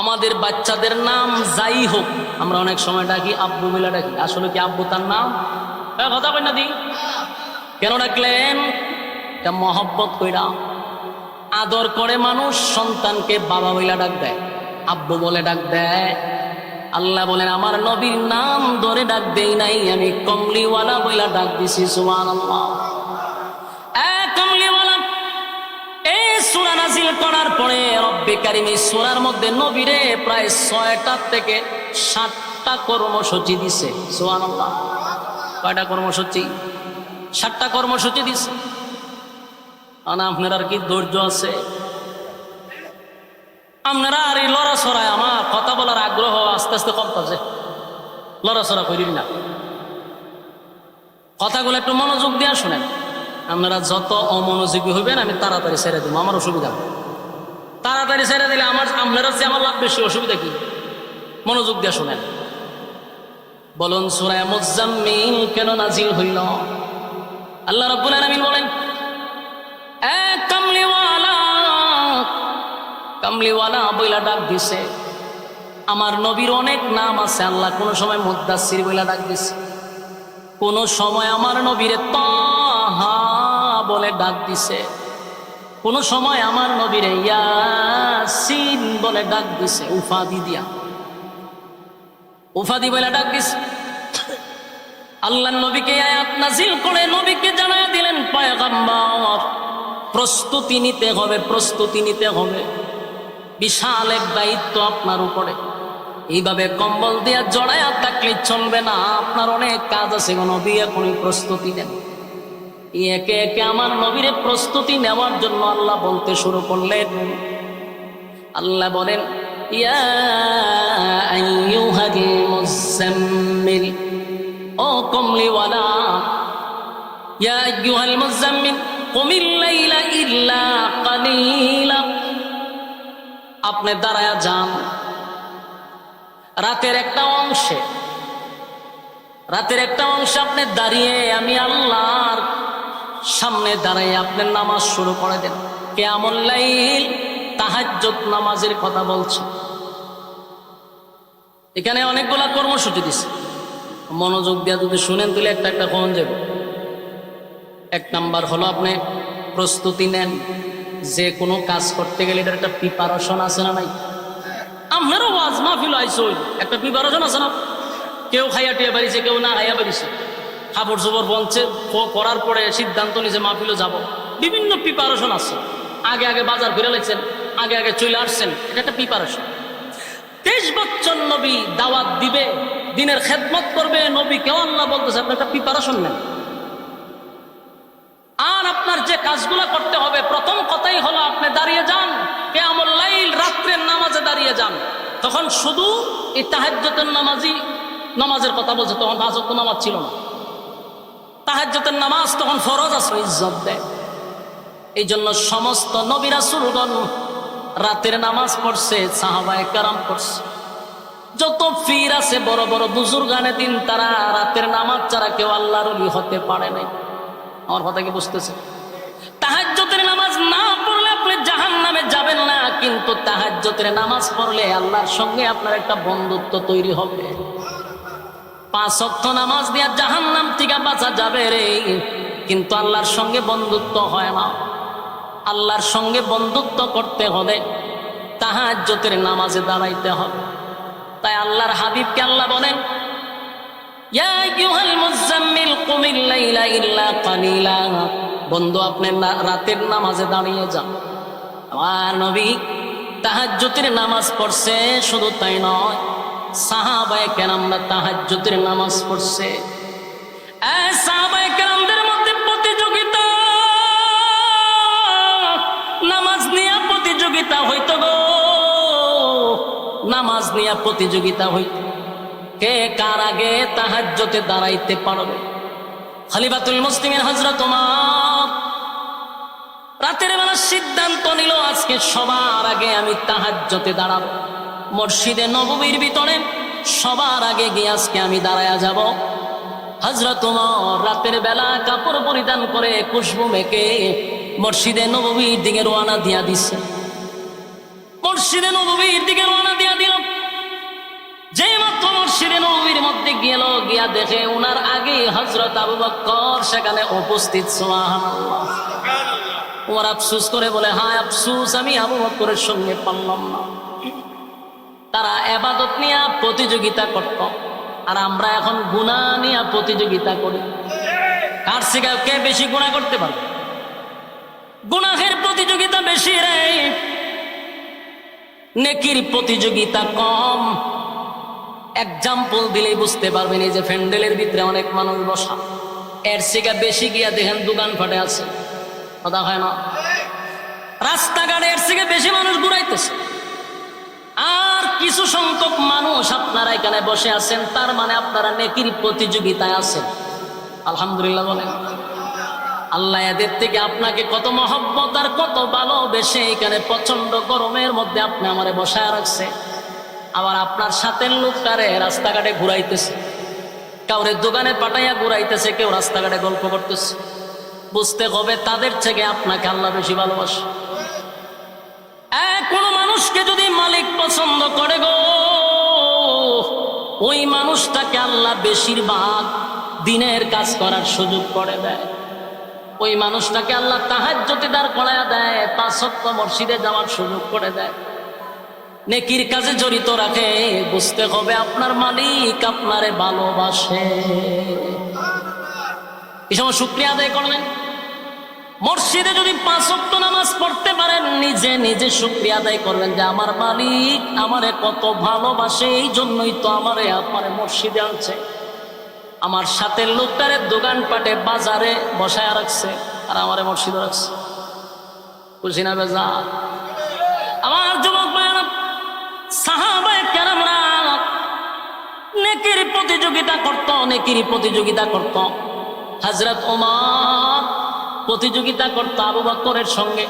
A: আমাদের বাচ্চাদের নাম যাই হোক, আমরা অনেক সময় ডাকি আব্বু বলে ডাকি। আসলে কি আব্বু তার নাম? কথা কই না দি? কেন ডাকলেন? এটা মহব্বত কইরা, আদর করে মানুষ সন্তানকে বাবা বলে ডাক দেয়, আব্বু বলে ডাক দেয়। আল্লাহ বলেন, আমার নবীর নাম ধরে ডাক দেই নাই, আমি কমলিওয়ালা বইলা ডাক দিছি। সুবহানাল্লাহ। কমলিওয়ালা এই সূরা নাজিল করার পরে রব্বে কারীম এই সূরার মধ্যে নবীরে প্রায় 6টা থেকে 7টা কর্মসূচি দিছে। সুবহানাল্লাহ। কয়টা কর্মসূচি? 7টা কর্মসূচি দিছে। আপনার আর কি ধৈর্য আছে? আপনারা আর এই লড়াছড়ায় আমার কথা বলার আগ্রহ আস্তে আস্তে কমতেছে। লড়াছড়া করিন না, কথাগুলো একটু মনোযোগ দিয়ে শোনেন। আপনারা যত অমনোযোগী হইবেন আমি তাড়াতাড়ি ছেড়ে দেবো, আমার অসুবিধা। তাড়াতাড়ি ছেড়ে দিলে আপনারা যে আমার লাভ বেশি, অসুবিধা কি? মনোযোগ দিয়ে শোনেন। বলুন, সূরা মুজাম্মিল কেন নাজিল হইল? আল্লাহ রাব্বুল আলামিন বলেন, কামলিওয়ালা, কামলিওয়ালা বইলা ডাক দিছে। আমার নবীর অনেক নাম আছে। আল্লাহ কোন সময় মুদ্দাসির বইলা ডাক দিছে, কোন সময় আমার নবীরে তাহা বলে ডাক দিছে, কোন সময় আমার নবীরে ইয়াসিন বলে ডাক দিছে। উফাদি দিয়া, উফাদি বলে ডাক দিছে। আল্লাহ নবীকে আয়াত নাজিল করে নবীকে জানায় দিলেন, পয়গম্বর প্রস্তুতি নিতে হবে, প্রস্তুতি নিতে হবে। বিশাল এক দায়িত্ব আপনার উপরে। এইভাবে কম্বল দিয়ে জড়ায়া থাকলে চলবে না, আপনার অনেক কাজ আছে। নবী এখনই প্রস্তুতি নেন। একে একে আমার নবীরে প্রস্তুতি নেওয়ার জন্য আল্লাহ বলতে শুরু করলেন। আল্লাহ বলেন, ইয়া আইয়ুহাল মুজাম্মিল, ও কমলিওয়ালা, ইয়া আইয়ুহাল মুজাম্মিল কুমিল লাইলা ইল্লা কালিলা। আপনি দাঁড়ায়া যান রাতের একটা অংশে, রাতের একটা অংশে আপনি দাঁড়িয়ে আমি আল্লাহর সামনে দাঁড়িয়ে আপনার নামাজ শুরু করে দেন। কিয়ামুল লাইল, তাহাজ্জুদ নামাজের কথা বলছে। এখানে অনেকগুলা কর্মসূচি দিছে, মনোযোগ দিয়ে যদি শুনেন তাহলে একটা একটা কোন যাবে। 1 নাম্বার হলো আপনি প্রস্তুতি নেন। যে কোনো কাজ করতে গেলে এটার একটা প্রিপারেশন আছে না নাই? আপনারও ওয়াজ মাহফিল আইসো, একটা প্রিপারেশন আছে না? কেউ খাইয়া টিয়া বাড়িছে, কেউ না খাইয়া বাড়িছে, খাবার জবর বলছে, করার পরে সিদ্ধান্ত নিয়েছে মাহফিলও যাব। বিভিন্ন প্রিপারেশন আছে। আগে আগে বাজার ঘুরে লাগছেন, আগে আগে চলে আসছেন, এটা একটা প্রিপারেশন। 23 বছর নবী দাওয়াত দিবে, দিনের খেদমত করবে, নবী কেউ আল্লাহ বলতেছে আপনি একটা প্রিপারেশন নেন। আর আপনার যে কাজগুলো করতে হবে, প্রথম কথাই হলো আপনি দাঁড়িয়ে যান কিয়ামুল লাইল, রাত্রের নামাজে দাঁড়িয়ে যান। তখন শুধু এই তাহাজ্জুদের নামাজের কথা বলছে, তখন 5 ওয়াক্ত নামাজ ছিল না। তাহাজ্জুদের নামাজ তখন ফরজ আছে, ইজ্জত দেয়। এই জন্য সমস্ত নবী রাসূলগণ রাতের নামাজ পড়ছে, সাহাবায়ে কেরাম পড়ছে। যত পীর আছে, বড় বড় বুজুর্গানে দিন, তারা রাতের নামাজ ছাড়া কেউ আল্লাহর ওলি হতে পারে নাই। আমার কথা কি বুঝতেছে? তাহাজ্জুদের নামাজ না পড়লে আপনি জাহান্নামে যাবেন না, কিন্তু তাহাজ্জুদের নামাজ পড়লে আল্লাহর সঙ্গে আপনার একটা বন্ধুত্ব তৈরি হবে। 5 ওয়াক্ত নামাজ দিয়া জাহান্নাম থেকে বাঁচা যাবে রে, কিন্তু আল্লাহর সঙ্গে বন্ধুত্ব হয় না। আল্লাহর সঙ্গে বন্ধুত্ব করতে হলে তাহাজ্জুদের নামাজে দাঁড়াইতে হবে। তাই আল্লাহর হাবিবকে আল্লাহ বলেন, ইয়া আইয়ুহাল মুজাম্মিল কুমিল লাইলা ইল্লা কালিলা, বন্ধু আপনি রাতের নামাজে দাঁড়িয়ে যান। আমার নবী তাহাজ্জুদের নামাজ পড়ছে, শুধু তাই নয় সাহাবায়ে কেরামরা তাহাজ্জুদের নামাজ পড়ছে। সাহাবায়ে কেরামদের মধ্যে প্রতিযোগিতা, নামাজ নিয়ে প্রতিযোগিতা হইতো গো, নামাজ নিয়ে প্রতিযোগিতা হইত, কে কার আগে তাহাজ্জুদে দাঁড়াইতে পারবে। খলিফাতুল মুসলিমিন হযরত ওমর রাতের বেলা সিদ্ধান্ত নিল, আজকে সবার আগে আমি তাহাজ্জুদে দাঁড়াবো। মসজিদে নববীর ভিতরে সবার আগে গিয়ে আজকে আমি দাঁড়ায়া যাব। হযরত ওমর রাতের বেলা কাপড় পরিধান করে খুশবু মেখে মসজিদে নববীর দিকে রওনা দিয়া দিছে। মসজিদে নববীর দিকে রওনা দিয়া দিল। যে মাত্র মসজিদে নববীর মধ্যে গেল, গিয়া দেখে উনার আগে হযরত আবু বকর সেখানে উপস্থিত। সুবহানাল্লাহ। ওমর আফসোস করে বলে, হায় আফসোস, আমি আবু বকরের সঙ্গে পারলাম না। তারা ইবাদত নিয়ে প্রতিযোগিতা করত, আর আমরা এখন গুনাহ নিয়ে প্রতিযোগিতা করি। কার থেকে কে বেশি গুনাহ করতে পারবে? গুনাহের প্রতিযোগিতা বেশি রে, নেকির প্রতিযোগিতা কম। এক্সাম্পল দিলেই বুঝতে পারবেন, এই যে প্যান্ডেলের ভিতরে অনেক মানুষ বসা, এর থেকে বেশি গিয়া দেখেন দোকান ফাটে আছে, কথা হয় না? রাস্তাঘাটে এর থেকে বেশি মানুষ ঘুরাইতেছে, আর কিছু সংখ্যক মানুষ আপনারা এখানে বসে আছেন, তার মানে আপনারা নেকির প্রতিযোগিতায় আছেন। আলহামদুলিল্লাহ বলেন। আল্লাহ এদের থেকে আপনাকে কত মহব্বত আর কত ভালোবেসে এখানে প্রচন্ড গরমের মধ্যে আপনি আমারে বসায় রাখছে। আবার আপনার সাথের লোকটারে রাস্তাঘাটে ঘুরাইতেছে, কাউরে দোকানে পাঠাইয়া ঘুরাইতেছে, কেউ রাস্তাঘাটে গল্প করতেছে। বুঝতে হবে তাদের থেকে আপনাকে আল্লাহ বেশি ভালোবাসে। কোন মানুষকে যদি মালিক পছন্দ করে গো, ওই মানুষটাকে আল্লাহ বেশিরভাগ দিনের কাজ করার সুযোগ করে দেয়। ওই মানুষটাকে আল্লাহ তাহাজ্জুদে দাঁড় করায়া দেয়, 5 ওয়াক্ত মসজিদে যাওয়ার সুযোগ করে দেয়, নেকির কাজে জড়িত রাখে। বুঝতে হবে আপনার মালিক আপনারে ভালোবাসে। এই সময় শুকরিয়া আদায় করলেন। মসজিদে যদি 5 ওয়াক্ত নামাজ পড়তে পারেন, নিজে নিজে শুকরিয়া আদায় করবেন যে আমার মালিক আমারে কত ভালোবাসে, এই জন্যই তো আমারে আপনারে মসজিদে আনছে। আমার সাথে লোকটারে দোকানপাটে বাজারে বসায় রাখছে, আর আমারে মসজিদে রাখছে। খুশি না বেজা? আমার যুবক ভাইরা, সাহাবায়ে কেরামরা নেকির প্রতিযোগিতা করত, নেকির প্রতিযোগিতা করত। হযরত ওমর প্রতিযোগিতা করত আবু বকরের সঙ্গে,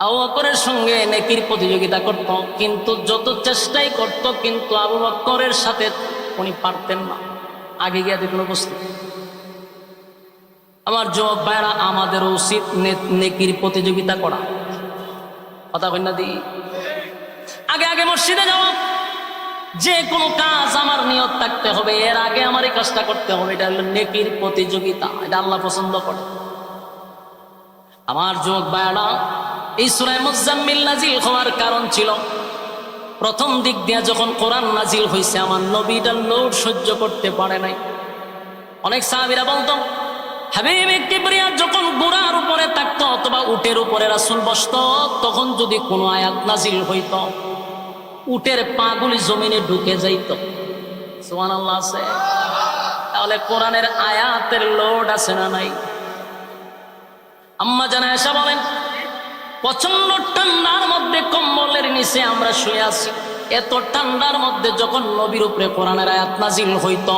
A: আবু বকরের সঙ্গে নেকির প্রতিযোগিতা করত, কিন্তু যত চেষ্টাই করত, কিন্তু আবু বকরের সাথে উনি পারতেন না, আগে গিয়ে দেখুন উপস্থিত। আমার যুবক ভাইরা, আমাদের উচিত নেকির প্রতিযোগিতা করা, কথা কই না দি? আগে আগে মসজিদে যাওয়া, যে কোনো কাজ আমার নিয়ত থাকতে হবে, এর আগে আমার এই কাজটা করতে হবে। এটা হলো নেকির প্রতিযোগিতা, এটা আল্লাহ পছন্দ করে। আমার যুবক ভাইরা, এই সূরা মুজাম্মিল নাজিল হওয়ার কারণ ছিল, প্রথম দিক দিয়ে যখন কোরআন নাজিল হয়েছে, আমার নবীটা লোড সহ্য করতে পারে নাই। অনেক সাহাবীরা বলতো, হাবিবে কিবরিয়া যখন ঘোড়ার উপরে থাকতো অথবা উটের উপরে রাসূল বসতো, তখন যদি কোনো আয়াত নাজিল হইতো, উটের পাগুলি জমিনে ঢুকে যাইত। সুবহানাল্লাহ আছে? তাহলে কোরআনের আয়াতের লোড আছে না নাই? আম্মা জান আয়েশা বলেন, প্রচন্ড ঠান্ডার মধ্যে কম্বলের নিচে আমরা শুয়ে আছি, এত ঠান্ডার মধ্যে যখন নবীর উপরে কোরআনের আয়াত নাজিল হইত,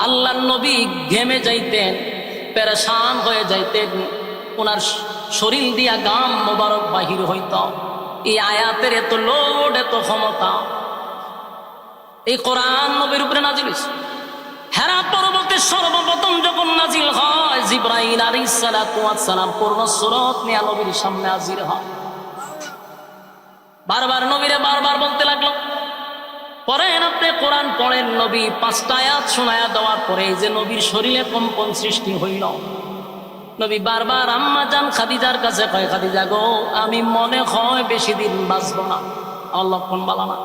A: আল্লাহর নবী ঘেমে যাইতেন, পেরেশান হয়ে যাইতেন, ওনার শরীর দিয়া গাম মোবারক বাহির হইত। এই আয়াতের এত লোড, এত ক্ষমতা, এই কোরআন নবীর উপরে নাজিল হইছে। হেরা পর্বতে সর্বপ্রথম যখন নাজিল হয়, জিবরাইল আলাইহিস সালাতু ওয়াস সালাম পূর্ণ সূরত নিয়ে নবীর সামনে হাজির হয়। বারবার নবীরে বারবার বলতে লাগলো, পড়েন আপনি কোরআন পড়েন। নবী 5টা আয়াত শোনায়া দেওয়ার পরে এই যে নবীর শরীরে কম্পন সৃষ্টি হইল। নবী বারবার আম্মা জান খাদিজার কাছে কয়, খাদিজা গো, আমি মনে হয় বেশি দিন বাঁচব না, আমার লক্ষণ ভালো না।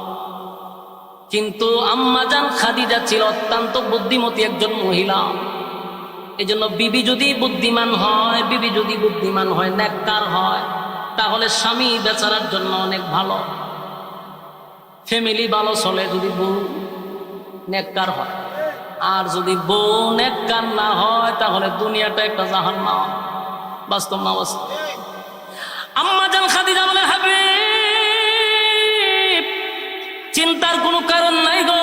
A: কিন্তু আম্মা জান খাদিজা ছিল অত্যন্ত বুদ্ধিমতী একজন মহিলা। এই জন্য বিবি যদি বুদ্ধিমান হয় নেককার হয়, তাহলে স্বামী বেচারার জন্য অনেক ভালো, ফ্যামিলি ভালো চলে যদি বউ নেককার হয়। আর যদি বউ নেককার না হয় তাহলে দুনিয়াটা একটা জাহান্নাম। বাস্তব না বাস্তব? আম্মা জান খাদিজা বলে, হাবিব চিন্তার কোনো কারণ নাই গো,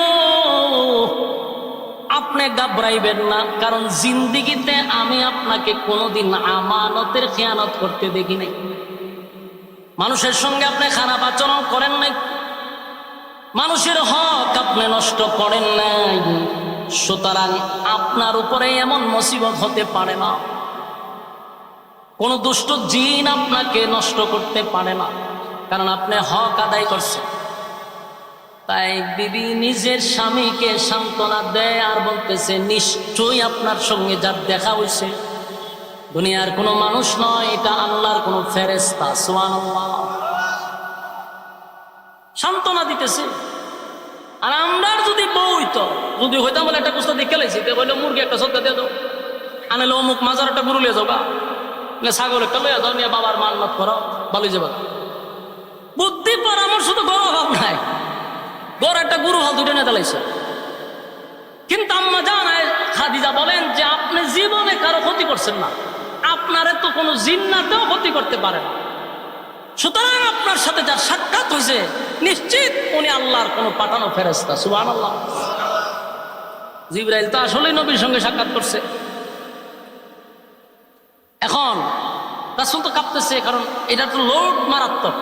A: আপনি ঘাবড়াইবেন না, কারণ জিন্দিগিতে আমি আপনাকে কোনোদিন আমানতের খেয়ানত করতে দেখি নাই। মানুষের সঙ্গে আপনি খারাপ আচরণ করেন নাই, মানুষের হক আপনি নষ্ট করেন নাই, সুতরাং আপনার উপরে এমন মুসিবত হতে পারে না, কোন দুষ্ট জিন আপনাকে নষ্ট করতে পারে না, কারণ আপনি হক আদায় করছেন। তাই বিবি নিজের স্বামীকে সান্ত্বনা দেয় আর বলতেছে, নিশ্চয়ই আপনার সঙ্গে যার দেখা হয়েছে দুনিয়ার কোনো মানুষ নয়, এটা আল্লাহর কোনো ফেরেশতা। সুবহানাল্লাহ। সান্ত্বনা দিতেছে। আর আমরা যদি বউ হইতো, যদি হইতাম বলে একটা কুস্তা দিয়ে খেলেছি, বললে মুরগি একটা সত্তা দিয়ে দাও, আনলে অমুক মাজার একটা গরু লিয়ে যাও, ছাগল একটা লইয়া যাও, নিয়ে বাবার মান্নত করো, ভালোই যাবা। বুদ্ধি পরামর্শ তো বড় অভাব নাই, বড় একটা গুরু হল দুটো নেতা লাইছে। কিন্তু আম্মা জান খাদিজা বলেন যে আপনি জীবনে কারো ক্ষতি করছেন না, আপনারে তো কোনো জিন্নাতেও ক্ষতি করতে পারে না, সুতরাং আপনার সাথে যার সাক্ষাৎ হয়েছে নিশ্চিত উনি আল্লাহর কোনো পাঠানো ফেরেশতা। সুবহানাল্লাহ। জিবরাইল তো আসলেই নবীর সঙ্গে সাক্ষাৎ করছে। এখন রাসূল তো কাঁপতেছে, কারণ এটা তো লোড মারাত্মক।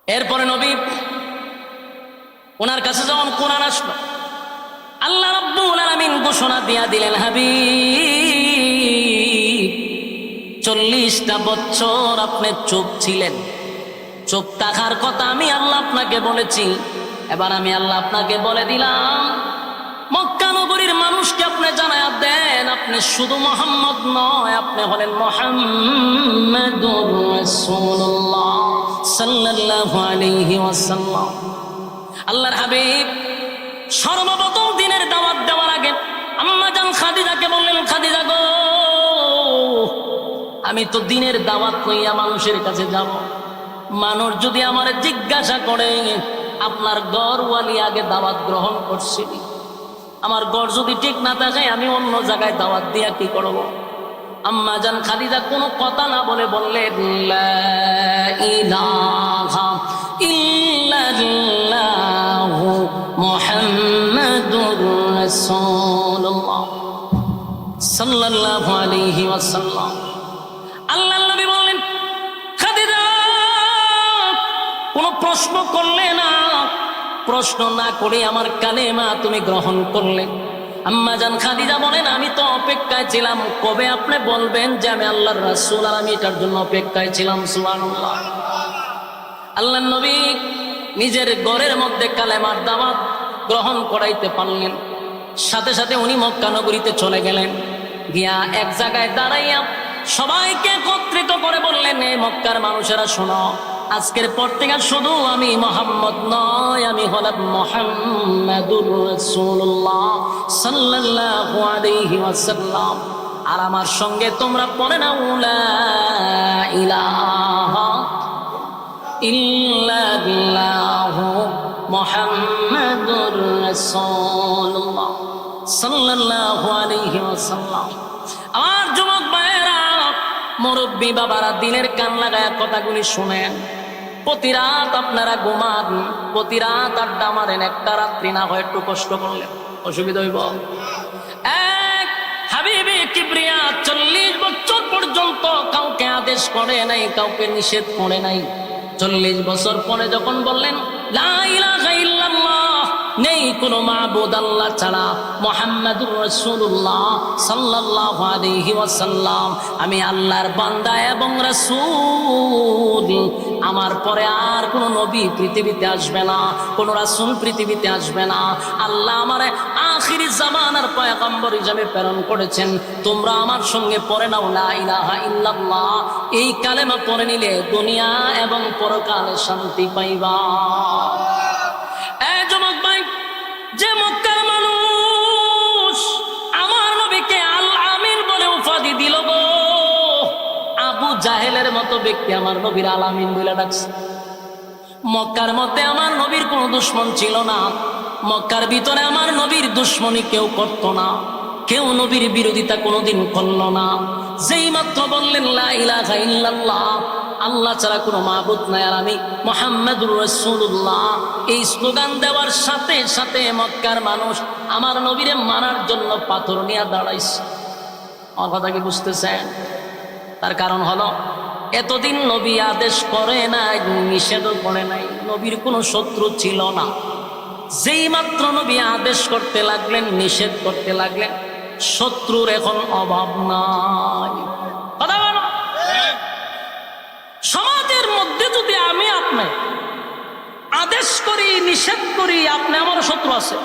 A: এরপরে নবী ওনার কাছে যখন কোরআন আসলো, আল্লাহ রাব্বুল আলামিন ঘোষণা দিয়া দিলেন, হাবিব 40টা বছর আপনি চুপ ছিলেন, চুপ থাকার কথা আমি আল্লাহ আপনাকে বলেছি। এবার আমি আল্লাহ আপনাকে বলে দিলাম, মক্কা নগরীর মানুষকে আপনি জানায়া দেন, আপনি শুধু মুহাম্মদ নয়, আপনি হলেন মুহাম্মাদুর রাসূলুল্লাহ সাল্লাল্লাহু আলাইহি ওয়াসাল্লাম। আল্লাহর হাবিব সর্বপ্রথম দিনের দাওয়াত দেওয়ার আগে আম্মা জান খাদিজাকে বললেন, খাদিজা গো, আমি তো দিনের দাওয়াত লইয়া মানুষের কাছে যাব, মানুষ যদি আমার জিজ্ঞাসা করে আপনার ঘরওয়ালি আগে দাওয়াত গ্রহণ করছিল, আমার ঘর যদি ঠিক না থাকে আমি অন্য জায়গায় দাওয়াত দিয়া কি করব? আম্মা জান খাদিজা কোনো কথা না বলে বললেন, লা ইলাহা ইল্লাল্লাহু মুহাম্মাদুর রাসূলুল্লাহ সাল্লাল্লাহু আলাইহি ওয়াসাল্লাম। আল্লাহর নবী বললেন, খাদিজা কোনো প্রশ্ন করলে না, প্রশ্ন না করে আমার কালেমা তুমি গ্রহণ করলে। আম্মা জান খাদিজা বলেন, আমি তো অপেক্ষায় ছিলাম কবে আপনি বলবেন যে আমি আল্লাহর রাসূল, আর আমি এটার জন্য অপেক্ষায় ছিলাম। সুবহানাল্লাহ। আল্লাহর নবী নিজের ঘরের মধ্যে কালেমার দাওয়াত গ্রহণ করাইতে পারলেন, সাথে সাথে উনি মক্কা নগরীতে চলে গেলেন, গিয়া এক জায়গায় দাঁড়াইয়া সবাইকে একত্রিত করে বললেন, এই মক্কার মানুষেরা শোনো, আজকের পর থেকে শুধু আমি মুহাম্মদ নয়, আমি হলাম মুহাম্মাদুর রাসূলুল্লাহ সাল্লাল্লাহু আলাইহি ওয়াসাল্লাম। আর আমার সঙ্গে তোমরা পড়ে নাও, লা ইলাহা ইল্লাল্লাহু মুহাম্মাদুর রাসূলুল্লাহ সাল্লাল্লাহু আলাইহি ওয়াসাল্লাম। আমার যুবক ভাইয়েরা, মুরব্বী বাবারা, দিনের কান লাগায় কথাগুলি শুনেন। প্রতি রাত আপনারা ঘুমান, প্রতি রাত আড্ডা মারেন, একটা রাত্রি না হয় একটু কষ্ট করলেন, অসুবিধা হইব? এক হাবিবে কিবরিয়া 40 বছর পর্যন্ত কাউকে আদেশ করে নাই, কাউকে নিষেধ করে নাই। 40 বছর পরে যখন বললেন লা ইলাহা ইল্লাল্লাহ, নেই কোনো মাবুদ আল্লাহ ছাড়া, মুহাম্মাদুর রাসূলুল্লাহ সাল্লাল্লাহু আলাইহি ওয়াসাল্লাম আমি আল্লাহর বান্দা এবং রাসূল, আমার পরে আর কোনো নবী পৃথিবীতে আসবে না, কোনো রাসূল পৃথিবীতে আসবে না। আল্লাহ আমারে আখিরি জামানার পয়গম্বর হিসেবে প্রেরণ করেছেন। তোমরা আমার সঙ্গে পড়ে নাও লা ইলাহা ইল্লাল্লাহ, এই কালেমা পড়ে নিলে দুনিয়া এবং পরকালে শান্তি পাইবা। যুবক ভাই, যে মক্কার মানুষ আমার ব্যক্তি আমার নবীর আলামিন বলে ডাকছে। মক্কার মধ্যে আমার নবীর কোনো দুশ্মন ছিল না, মক্কার ভিতরে আমার নবীর দুশ্মনী কেউ করতো না, কেউ নবীর বিরোধিতা কোনোদিন করলো না। যেই মাত্র বললেন লা ইলাহা ইল্লাল্লাহ, আল্লাহ ছাড়া কোনো মাবুদ নাই আর আমি মুহাম্মাদুর রাসূলুল্লাহ, এই স্লোগান দেওয়ার সাথে সাথে মক্কার মানুষ আমার নবীরে মারার জন্য পাথর নিয়ে দাঁড়াইছে। আমার কথা কি বুঝতেছেন? তার কারণ হলো এতদিন নবী আদেশ করে নাই, নিষেধও করে নাই, নবীর কোনো শত্রু ছিল না। যেই মাত্র নবী আদেশ করতে লাগলেন, নিষেধ করতে লাগলেন, শত্রুর এখন অভাব নাই। কথা বলো, সমাজের মধ্যে যদি আমি আপনি আদেশ করি, নিষেধ করি, আপনি আমার শত্রু আছে।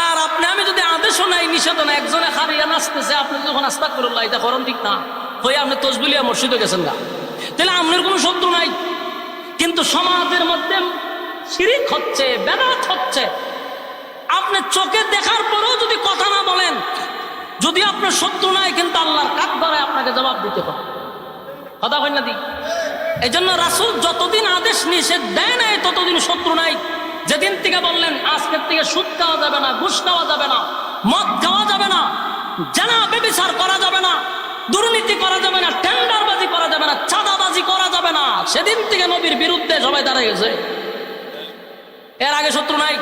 A: আর আপনি আমি যদি আদেশও নাই, নিষেধও নাই, একজনে খারিয়া নাচতেছে, আপনি যখন আস্তাগফিরুল্লাহ এটা করেন ঠিক না, হয়ে আপনি তসবিলিয়া মসজিদে গেছেন না, তাহলে আপনার কোনো শত্রু নাই। কিন্তু সমাজের মধ্যে শিরিক হচ্ছে, বেদাত হচ্ছে, আপনি চোখে দেখার পরেও যদি কথা না বলেন, যদি আপনার শত্রু নাই, কিন্তু আল্লাহর কাঠ ধরে আপনাকে জবাব দিতে হবে। কথা কই না দি? এই জন্য রাসূল যতদিন আদেশ নিষেধ দেয় নাই ততদিন শত্রু নাই। যেদিন থেকে বললেন আজকের থেকে সুদ খাওয়া যাবে না, ঘুষ খাওয়া যাবে না, মদ খাওয়া যাবে না, জানা ব্যভিচার করা যাবে না, দুর্নীতি করা যাবে না, টেন্ডারবাজি করা যাবে না, চাঁদাবাজি করা যাবে না, সেদিন থেকে নবীর বিরুদ্ধে সবাই দাঁড়িয়ে গেছে। এর আগে শত্রু নাই।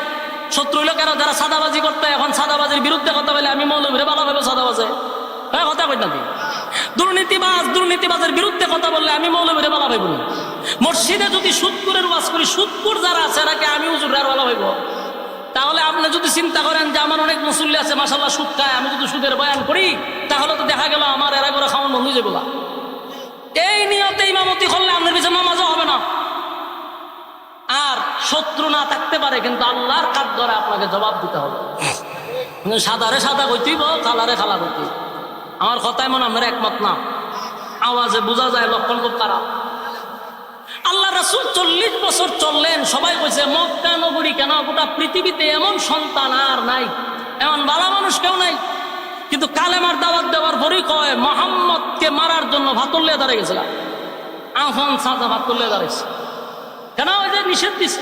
A: শত্রু হইলো কেন? যারা সাদাবাজি করতে, এখন সাদাবাজির বিরুদ্ধে কথা বলে আমি মৌলভীরে ভালো ভাবে সাদাবাজে, হ্যাঁ কথা কই না? দুর্নীতিবাজের বিরুদ্ধে কথা বললে আমি মৌলভীরে ভালো ভাই বলি। মসজিদে যদি সুদকুরের ওয়াজ করি, সুদকুর যারা আছে এরাকে আমি হুজুরে আর ভালো ভাইব। তাহলে আপনি যদি চিন্তা করেন যে আমার অনেক মুসল্লি আছে মাশাআল্লাহ সুদ খায়, আমি যদি সুদের বয়ান করি তাহলে তো দেখা গেল আমার এরা করে খাওয়ান বন্ধু যাবে না। এই নিয়তে ইমামতি করলে আপনার পিছনে নামাজও হবে না। আর শত্রু না থাকতে পারে, কিন্তু আল্লাহর কাঠ ধরে আপনাকে জবাব দিতে হবে। সাদারে সাদা কইতেইব, কালারে কালা কইতেইব। আমার কথায় মনে আপনার একমত না? আওয়াজে বোঝা যায় লক্ষণ খুব খারাপ। আল্লাহ রাসূল 40 বছর চললেন, সবাই কইছে মক্কা নগরী কেন, গোটা পৃথিবীতে এমন সন্তান আর নাই, এমন ভালো মানুষ কেউ নাই। কিন্তু কালেমার দাওয়াত দেওয়ার পরই কয় মুহাম্মদকে মারার জন্য ভাতল্লিয়া দাঁড়িয়ে গেছিলাম। আহন সাজা ভাতল্লিয়া দাঁড়িয়েছে কেন? ওই যে নিষেধ দিছে।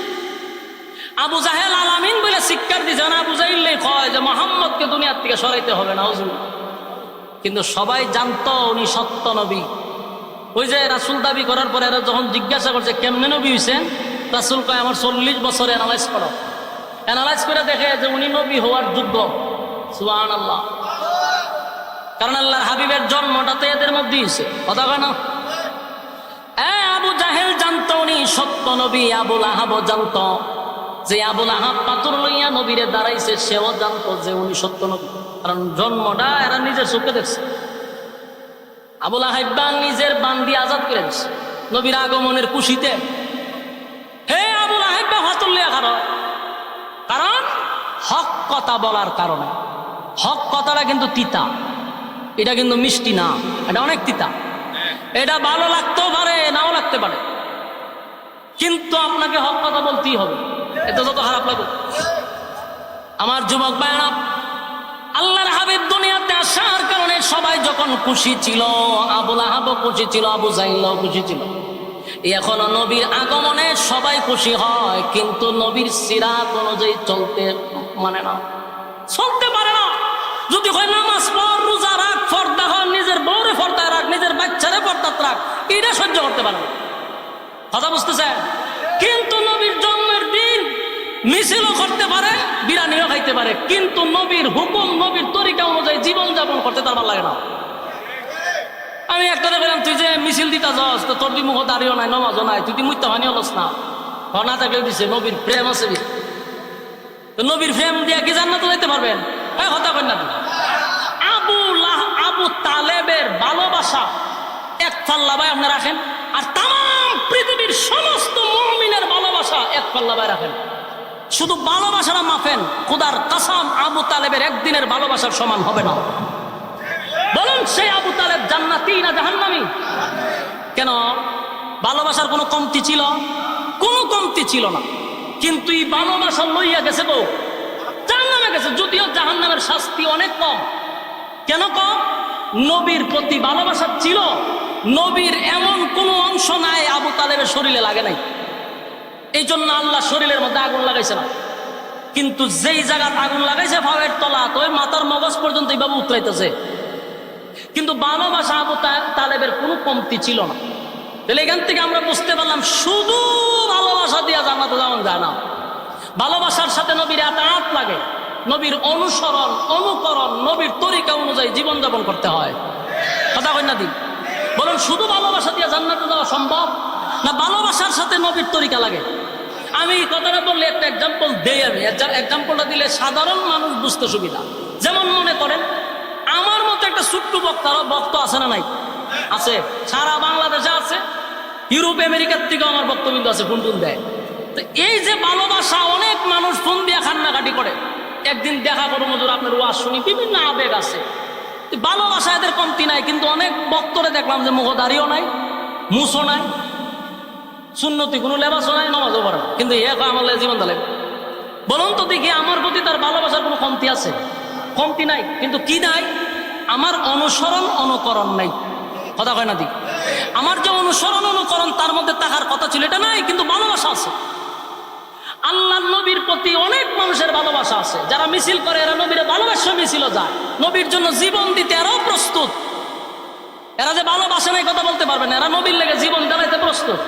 A: আবু জাহেল আলামিন বলে শিক্ষার দিছে, আবু জাহিল কয় যে মুহাম্মদকে দুনিয়ার থেকে সরাইতে হবে না। কিন্তু সবাই জানতো উনি সত্য নবী। ওই যে রাসূল দাবি করার পরে এরা যখন জিজ্ঞাসা করছে কেমনে নবী হইছেন, রাসূল কয় আমার 40 বছর অ্যানালাইজ করো। অ্যানালাইজ করে দেখে যে উনি নবী হওয়ার যোগ্য। সুবহানাল্লাহ। কারণ আল্লাহর হাবিবের জন্মটা তো এদের মধ্যে হয়েছে। কথা কয় না? আবু জাহেল জানতো উনি সত্য নবী, আবুল আহাবও জানতো। যে আবুল আহাব পাথর লইয়া নবীরে দাঁড়াইছে, সেও জানতো যে উনি সত্য নবী, কারণ জন্মটা এরা নিজের চোখে দেখছে। আবুল আহাব নিজের বান্দি আজাদ করে দিচ্ছে নবীর আগমনের খুশিতে। হে আবুল আহাব পাথর লইয়া খারো, কারণ হক কথা বলার কারণে। হক কথাটা কিন্তু তিতা, এটা কিন্তু মিষ্টি না, এটা অনেক তিতা। এটা ভালো লাগতেও পারে, নাও লাগতে পারে, কিন্তু আপনাকে হক কথা বলতেই হবে, এটা যত খারাপ লাগুক। আমার যুবক ভাইরা, আল্লাহর হাবিব দুনিয়াতে আসার কারণে সবাই যখন খুশি ছিল, আবুল আহাবও খুশি ছিল, আবু জাহিলও খুশি ছিল। এখনো নবীর আগমনে সবাই খুশি হয়, কিন্তু নবীর সিরাত অনুযায়ী চলতে মানে না, চলতে পারে না। যদি হয় নামাজ পড়, রোজা রাখ, পর্দা কর, নিজের বউরে পর্দায় রাখ, নিজের বাচ্চারে পর্দাত রাখ, এটা সহ্য করতে পারে না। কথা বুঝতেছেন? কিন্তু নবীর জন্মের দিন মিছিলও করতে পারে, বিরিয়ানিও খাইতে পারে, কিন্তু নবীর হুকুম, নবীর তরিকা অনুযায়ী জীবন যাপন করতে তার ভালো লাগে না। আমি একটা বললাম, তুই যে মিছিল দিতা যাস, তো তোর মুখ দাঁড়িয়েও নাই, নমাজও নাই, তুই মুইতে হানি হলস না, না থাকলেও দিছে। নবীর প্রেম আছে, তো নবীর প্রেম দিয়ে কি জান্নাতে যাইতে পারবেন? হতা করেন না। আবু তালেবের ভালোবাসা এক পাল্লা ভাই আপনি রাখেন, আর তাম পৃথিবীর সমস্ত মুমিনের ভালোবাসা এক পাল্লা ভাই রাখেন। শুধু ভালোবাসাটা মাপেন, খোদার কসম আবু তালেবের একদিনের ভালোবাসার সমান হবে না। বলুন, সেই আবু তালেব জান্নাতি না জাহান্নামী? কেন? ভালোবাসার কোনো কমতি ছিল? কোনো কমতি ছিল না। কিন্তু এই ভালোবাসা লইয়া গেছে বউ জাহান্নামে গেছে, যদিও জাহান্নামের শাস্তি অনেক কম। কেন কম? নবীর প্রতি ভালোবাসা ছিল, নবীর এমন কোন অংশ নাই আবু তালেবের শরীরে লাগে নাই, এই জন্য আল্লাহ শরীরের মধ্যে আগুন লাগাইছে না। কিন্তু যেই জায়গায় আগুন লাগাইছে ভাবের তলা তো ওই মাথার মগজ পর্যন্ত এইভাবে উতরাইতেছে। কিন্তু ভালোবাসা আবু তালেবের কোনো কমতি ছিল না। তাহলে এখান থেকে আমরা বুঝতে পারলাম শুধু ভালোবাসা দিয়া জান্নাতে যাওয়া যায় না, ভালোবাসার সাথে নবীর আতাত লাগে, নবীর অনুসরণ অনুকরণ নবীর তরিকা অনুযায়ী জীবনযাপন করতে হয়। কথা কই না দি? বলুন শুধু ভালোবাসা দিয়ে জান্নাতে যাওয়া সম্ভব না, ভালোবাসার সাথে নবীর তরিকা লাগে? আমি কথাটা বললে একটা এক্সাম্পল দেই। আমি এক্সাম্পলটা দিলে সাধারণ মানুষ বুঝতে সুবিধা। যেমন মনে করেন আমার মতো একটা ছোট্ট বক্তা আছে না নাই? আছে, সারা বাংলাদেশে আছে, ইউরোপ আমেরিকার থেকেও আমার বক্তব্য আছে, ফোন টুন দেয়। তো এই যে ভালোবাসা, অনেক মানুষ ফোন দিয়ে কান্নাকাটি করে, একদিন দেখা করো মজুর আপনার ওয়াজ শুনি, বিভিন্ন আবেগ আছে, ভালোবাসা এদের কমতি নাই। কিন্তু অনেক বক্তরে দেখলাম যে মুখদারিও নাই, মুসও নাই, সুন্নতি কোনো লেবাসও নাই, নামাজও পড়ে না, কিন্তু আমার জীবন তালে। বলুন তো দেখি আমার প্রতি তার ভালোবাসার কোনো কমতি আছে? কমতি নাই। কিন্তু কি নাই? আমার অনুসরণ অনুকরণ নাই। কথা কয় না দি? আমার যে অনুসরণ অনুকরণ তার মধ্যে থাকার কথা ছিল এটা নাই, কিন্তু ভালোবাসা আছে। আল্লাহ নবীর প্রতি অনেক মানুষের ভালোবাসা আছে, যারা মিছিল করে এরা নবীর ভালোবাসা মিছিল যায়, নবীর জন্য জীবন দিতে এরাও প্রস্তুত। এরা যে ভালোবাসা নাই কথা বলতে পারবে না, এরা নবীর লেগে জীবন দেওয়াইতে প্রস্তুত।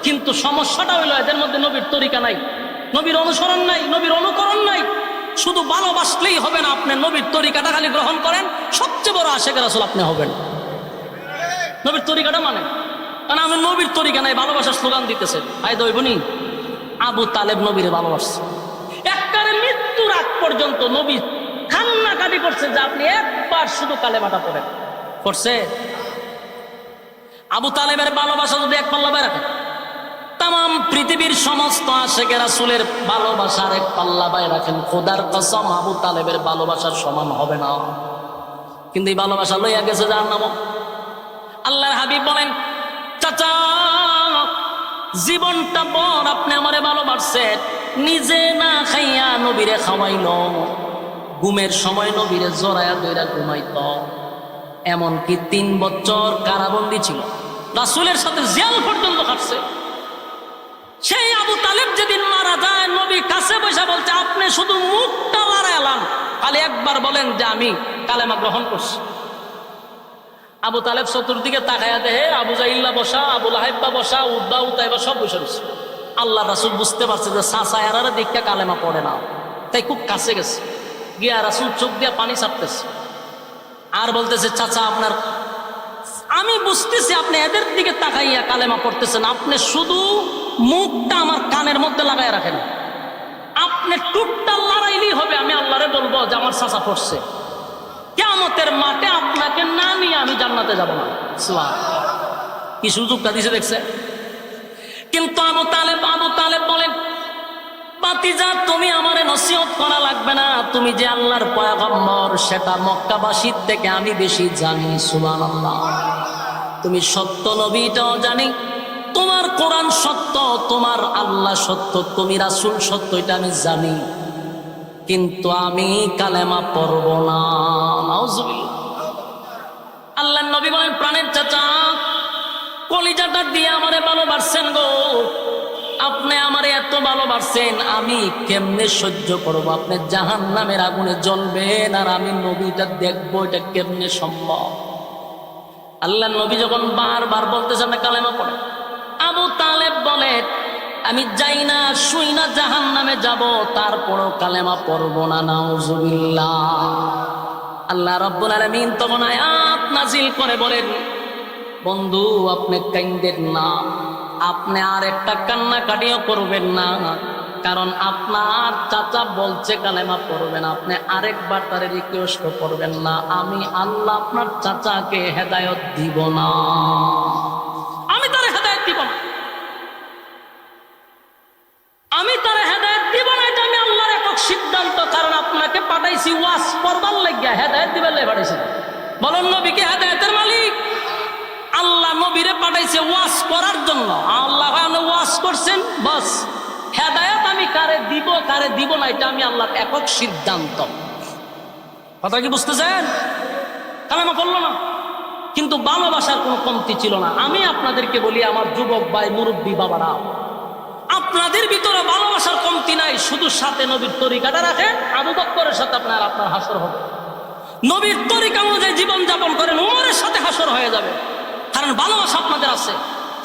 A: কিন্তু সমস্যাটা হইলো এদের মধ্যে নবীর তরিকা নাই, নবীর অনুসরণ নাই, নবীর অনুকরণ নাই। শুধু ভালোবাসলেই হবে না, আপনি নবীর তরিকাটা খালি গ্রহণ করেন, সবচেয়ে বড় আশেখ রাসূল আপনি হবেন। নবীর তরিকাটা মানে, কারণ আমি নবীর তরিকা নাই, ভালোবাসার স্লোগান দিতেছে, ফায়দা হইব নি? আবু তালেব নবীরে ভালোবাসছে, একবারে মৃত্যুর আগ পর্যন্ত নবী কান্নাকাটি করছে যে আপনি একবার শুধু কালেমাটা পড়েন। করছে? আবু তালেবের ভালোবাসা যদি এক পাল্লা বাই রাখেন, তাম পৃথিবীর সমস্ত আশেকে রাসূলের ভালোবাসার এক পাল্লা বাই রাখেন, খোদার কসম আবু তালেবের ভালোবাসার সমান হবে না। কিন্তু এই ভালোবাসা লইয়া গেছে জাহান্নামে। আল্লাহর হাবিব বলেন, চাচা জীবনটা বড় আপনি আমারে ভালোবাসছেন, নিজে না খাইয়া নবীরে খাওয়াইল, ঘুমের সময় নবীরে জড়াইয়া দইরা ঘুমাইত, এমনকি 3 বছর কারাবন্দি ছিল, রাসূলের সাথে জেল পর্যন্ত কাটছে। সেই আবু তালেব যেদিন মারা যায়, নবী কাছে বসে বলছে আপনি শুধু মুখটা লড়াইলাম, খালি একবার বলেন যে আমি কালেমা গ্রহণ করছি। আবু তালেব চতুর্দিকে তাকায়া দেহে আবু জাইল্লা বসা, আবু লাহাইবা বসা, উদ্বা উতাইবা সব বসে রয়েছে। আল্লাহ রাসূল বুঝতে পারছে যে চাচা এরারে দীক্ষা কালেমা পড়ে না, তাই খুব কাছে গেছে, গিয়া রাসূল চোখ দিয়া পানি ছাড়তেছে আর বলতেছে চাচা আপনার, আমি বুঝতেছি আপনি এদের দিকে তাকাইয়া কালেমা পড়তেছেন, আপনি শুধু মুখটা আমার কানের মধ্যে লাগাই রাখেন, আপনি টুকটা লড়াইলেই হবে, আমি আল্লাহরে বলবো যে আমার চাচা পড়ছে, কিয়ামতের মাঠে আপনাকে না নিয়ে আমি জান্নাতে যাব না। সুবহানাল্লাহ, কি সুযোগটা দিছে দেখছে। কিন্তু আবু তালেব বলেন, বাতিজা তুমি আমারে নসিহত করা লাগবে না, তুমি যে আল্লাহর পয়গম্বর সেটা মক্কাবাসীর থেকে আমি বেশি জানি। সুবহানাল্লাহ, তুমি সত্য নবীটাও জানি, তোমার কোরআন সত্য, তোমার আল্লাহ সত্য, তুমি রাসূল সত্য, এটা আমি জানি, কিন্তু আমি কালেমা পড়ব না। নাউজুবিল্লাহ। আল্লাহর নবী বলেন, প্রাণের চাচা কলিজাটা দিয়ে আমারে ভালোবাসছেন গো, আপনি আমারে এত ভালোবাসছেন, আমি কেমনে সহ্য করব, আপনি জাহান্নামের আগুনে জ্বলবেন আর আমি নবীটা দেখবো, এটা কেমনে সম্ভব? আল্লাহর নবী যখন বারবার বলতেছেন না কালেমা পড়ে, আবু তালেব বলে আমি যাই না শুই না জাহান্নামে যাব, তারপরও কালেমা পড়ব না। নাউজুবিল্লাহ। আল্লাহ রাব্বুল আলামিন তখন আয়াত নাজিল করে বলেন, বন্ধু আপনি কাইন্দেন না, আপনি আর একটা কান্নাকাটিও করবেন না, কারণ আপনার চাচা বলছে কালেমা পড়বেন, আপনি আরেকবার তারে রিকোয়েস্ট করবেন না, আমি আল্লাহ আপনার চাচাকে হেদায়েত দিব না, আমি তারে হেদায়েত দিব না, আমি তারে হেদায়েত দিব না, এটা আমি আল্লাহর একক সিদ্ধান্ত। কারণ আপনাকে পাঠাইছি ওয়াজ করবার লাগিয়া, হেদায়েত দিবার লাগি পাঠাইছি। বলুন নবী কি হেদায়েতের মালিক? আল্লাহ নবীরে পাঠাইছে ওয়াজ করার জন্য, আল্লাহ ওয়াজ করছেন, বাস হেদায়েত আমি কারে দিব কারে দিব না এটা আমি আল্লাহর একক সিদ্ধান্ত। কথা কি বুঝতেছেন? কালেমা পড়লো না, কিন্তু ভালোবাসার কোনো কমতি ছিল না। আমি আপনাদেরকে বলি, আমার যুবক ভাই, মুরব্বী বাবারা, আপনাদের ভিতরে ভালোবাসার কমতি নাই, শুধু সাথে নবীর তরিকাটা রাখেন। আবু বকরের সাথে আপনার হাসর হবে। নবীর তরিকা অনুযায়ী জীবন যাপন করেন, উমরের সাথে হাসর হয়ে যাবে। কারণ ভালোবাসা আপনাদের আছে।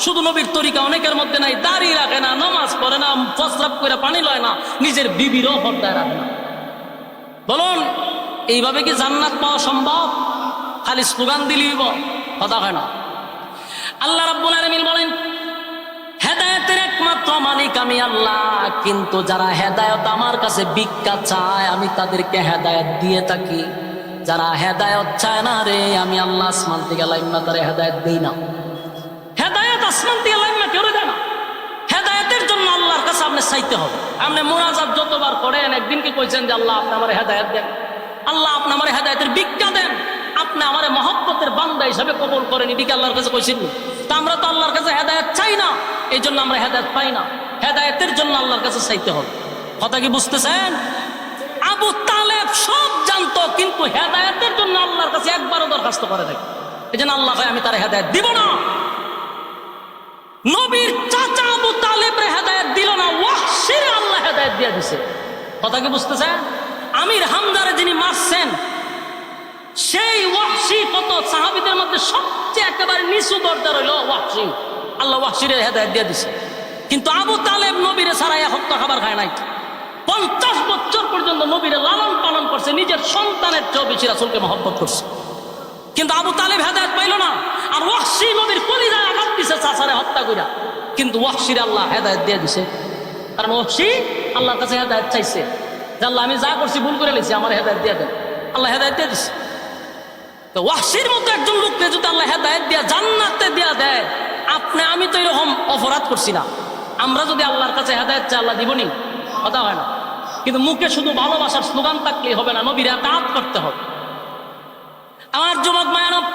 A: শুধু নবীর তরিকা অনেকের মধ্যে নাই, দাড়ি রাখে না, নামাজ পড়ে না, প্রস্রাব করে পানি লয় না, নিজের বিবিরও পর্দায় রাখে না। বলুন, এইভাবে কি জান্নাত পাওয়া সম্ভব? খালি স্লোগান দিলেই কথা হয় না। আল্লাহ রাব্বুল আলামিন বলেন, হেদায়েতের একমাত্র মালিক আমি আল্লাহ, কিন্তু যারা হেদায়েত আমার কাছে ভিক্ষা চায় আমি তাদেরকে হেদায়েত দিয়ে থাকি। যারা হেদায়েত চায় না রে, আমি আল্লাহ আসমান থেকে লাইমা তারে হেদায়েত দেই না। হেদায়েত আসমান থেকে লাইমা কেউ দেয় না। হেদায়েতের জন্য আল্লাহর কাছে আপনি চাইতে হবে। আপনি মুনাজাত যতবার করেন, একদিন কি কইছেন যে আল্লাহ আপনি আমার হেদায়েত দেন, আল্লাহ আপনি আমার হেদায়েতের ভিক্ষা দেন, আপনি আমার মহব্বতের বান্দা হিসাবে কবুল করেন, এদিকে আল্লাহর কাছে কইছেন? তা আমরা তো আল্লাহর কাছে হেদায়েত চাই না, এই জন্য আমরা হেদায়েত পাই না। হেদায়েতের জন্য আল্লাহর কাছে চাইতে হবে। কথা কি বুঝতেছেন? আবু তালেব সব জানতো, কিন্তু হেদায়েতের জন্য আল্লাহর কাছে একবারও দরখাস্ত করে নাই। এই জন্য আল্লাহ আমি তার হেদায়েত দিব না। নবীর চাচা আবু তালেবরে হেদায়েত দিল না, ওয়াহশির আল্লাহ হেদায়েত দিয়ে দিছে। কথা কি বুঝতেছেন? আমির হামজারে যিনি মারছেন, সেই ওয়াহশি কত সাহাবীদের মধ্যে সবচেয়ে একেবারে নিচু দরজা রইল ওয়াহশি। আল্লাহ ওয়াহশিরে হেদায়েত দিয়ে দিছে। কিন্তু আবু তালেব নবীরে ছাড়াই হত্যা খাবার খায় নাই। 50 বছর পর্যন্ত নবীরে লালন পালন করছে, নিজের সন্তানের চেয়ে বেশি রাসূলকে মহব্বত করছে। কিন্তু আবু তালেব হেদায়েত পাইল না। আর ওয়াহশি নবীর কলিজায় আঘাত দিছে চাচারে হত্যা কইরা, কিন্তু ওয়াহশির আল্লাহ হেদায়েত দিয়ে দিছে। কারণ ওয়াহশি আল্লাহর কাছে হেদায়েত চাইছে যে আল্লাহ আমি যা করছি ভুল করে লেছি, আমার হেদায়েত দিয়ে দেন। আল্লাহ হেদায়েত দিয়ে দিছে। তো ওয়াহশির মতো একজন লোককে যদি আল্লাহ হেদায়েত দিয়া জান্নাতে দিয়া দেয়, আপনি আমি তো এরকম অপরাধ করছি না। আমরা যদি আল্লাহর কাছে হেদায়েত চাই, আল্লাহ দিবনি? কথা হয় না। কিন্তু মুখে শুধু ভালোবাসার স্লোগান থাকলেই হবে না, নবীর আতাত করতে হবে। আমার যুবক মায়ানব,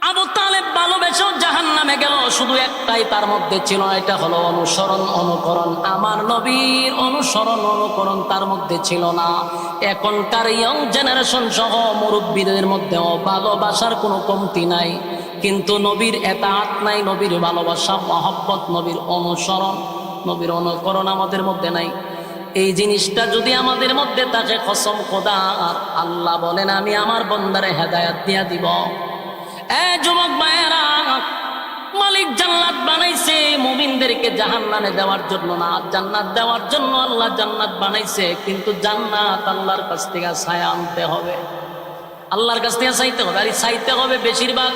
A: আবু তালেব ভালোবেসেও জাহান্নামে গেল, শুধু একটাই তার মধ্যে ছিল, এটা হলো অনুসরণ, অনুকরণ। আমার নবীর অনুসরণ, অনুকরণ তার মধ্যে ছিল না। এখনকার ইয়ং জেনারেশন সহ মুরব্বীদের মধ্যেও ভালোবাসার কোনো কমতি নাই, কিন্তু নবীর এতাআত নাই, নবীর ভালোবাসা, মহব্বত, নবীর অনুসরণ, নবীর অনুকরণ আমাদের মধ্যে নাই। এই জিনিসটা যদি আমাদের মধ্যে থাকে, কসম খোদার, আল্লাহ বলেন আমি আমার বান্দারে হেদায়েত দিয়া দিব। যুবক ভাইয়েরা, মালিক জান্নাত বানাইছে মুমিনদেরকে জাহান্নামে দেওয়ার জন্য না, জান্নাত দেওয়ার জন্য আল্লাহ জান্নাত বানাইছে। কিন্তু জান্নাত আল্লাহর কাছ থেকে ছায়া আনতে হবে, আল্লাহর কাছ থেকে চাইতে হবে। আর চাইতে হবে বেশিরভাগ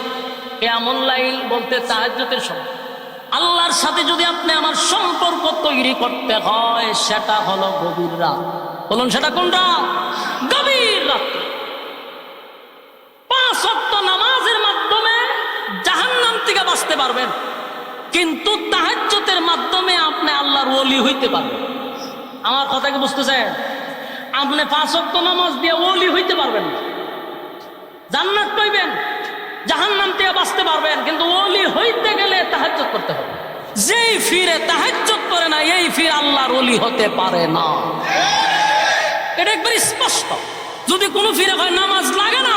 A: কিয়ামুল লাইল বলতে তাহাজ্জুদের সময়। আল্লাহর সাথে যদি আপনি আমার সম্পর্ক তৈরি করতে হয়, সেটা হলো গভীর রাত। বলুন সেটা কোন রাত? গভীর রাত। 5 ওয়াক্ত নামাজের মাধ্যমে জাহান্নাম থেকে বাঁচতে পারবেন, কিন্তু তাহাজ্জুদের মাধ্যমে আপনি আল্লাহর ওলি হইতে পারবেন। আমার কথা কি বুঝতেছেন? আপনি 5 ওয়াক্ত নামাজ দিয়ে ওলি হইতে পারবেন না। জান্নাত পাইবেন, জাহান্নাম থেকে বাঁচতে পারবেন, কিন্তু ওলি হইতে গেলে তাহাজ্জুদ করতে হবে। যেই ফিরে তাহাজ্জুদ করে না, এই ফির আল্লাহর ওলি হতে পারে না। এটা একবার স্পষ্ট। যদি কোনো ফিরে হয় নামাজ লাগে না,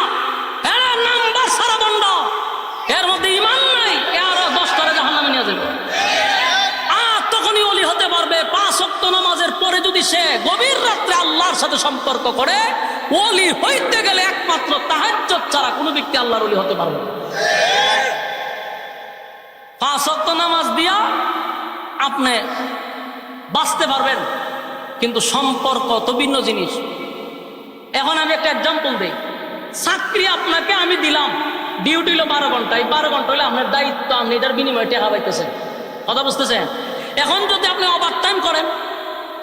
A: এরা নাম্বার সারা বন্ধ, এর মধ্যে ঈমান নাই, আরো 10 টারে জাহান্নামে নিয়ে যাবে। আর তখনই ওলি হতে পারবে 5 ওয়াক্ত নামাজের পরে যদি সে গভীর রাত্রে আল্লাহর সাথে সম্পর্ক করে। ওলি হইতে গেলে একমাত্র তাহাজ্জুদ ছাড়া কোনো ব্যক্তি আল্লাহর ওলি হতে পারবে না। 5 ওয়াক্ত নামাজ দিয়া আপনি বাঁচতে পারবেন, কিন্তু সম্পর্ক তো ভিন্ন জিনিস। এখন আমি একটা এক্সাম্পল দিই। চাকরি আপনাকে আমি দিলাম, ডিউটি হলো 12 ঘন্টা, এই 12 ঘন্টা হলে আপনার দায়িত্ব, আপনি এটার বিনিময়ে টাকা পাইতেছেন। কথা বুঝতেছেন? এখন যদি আপনি ওভার টাইম করেন,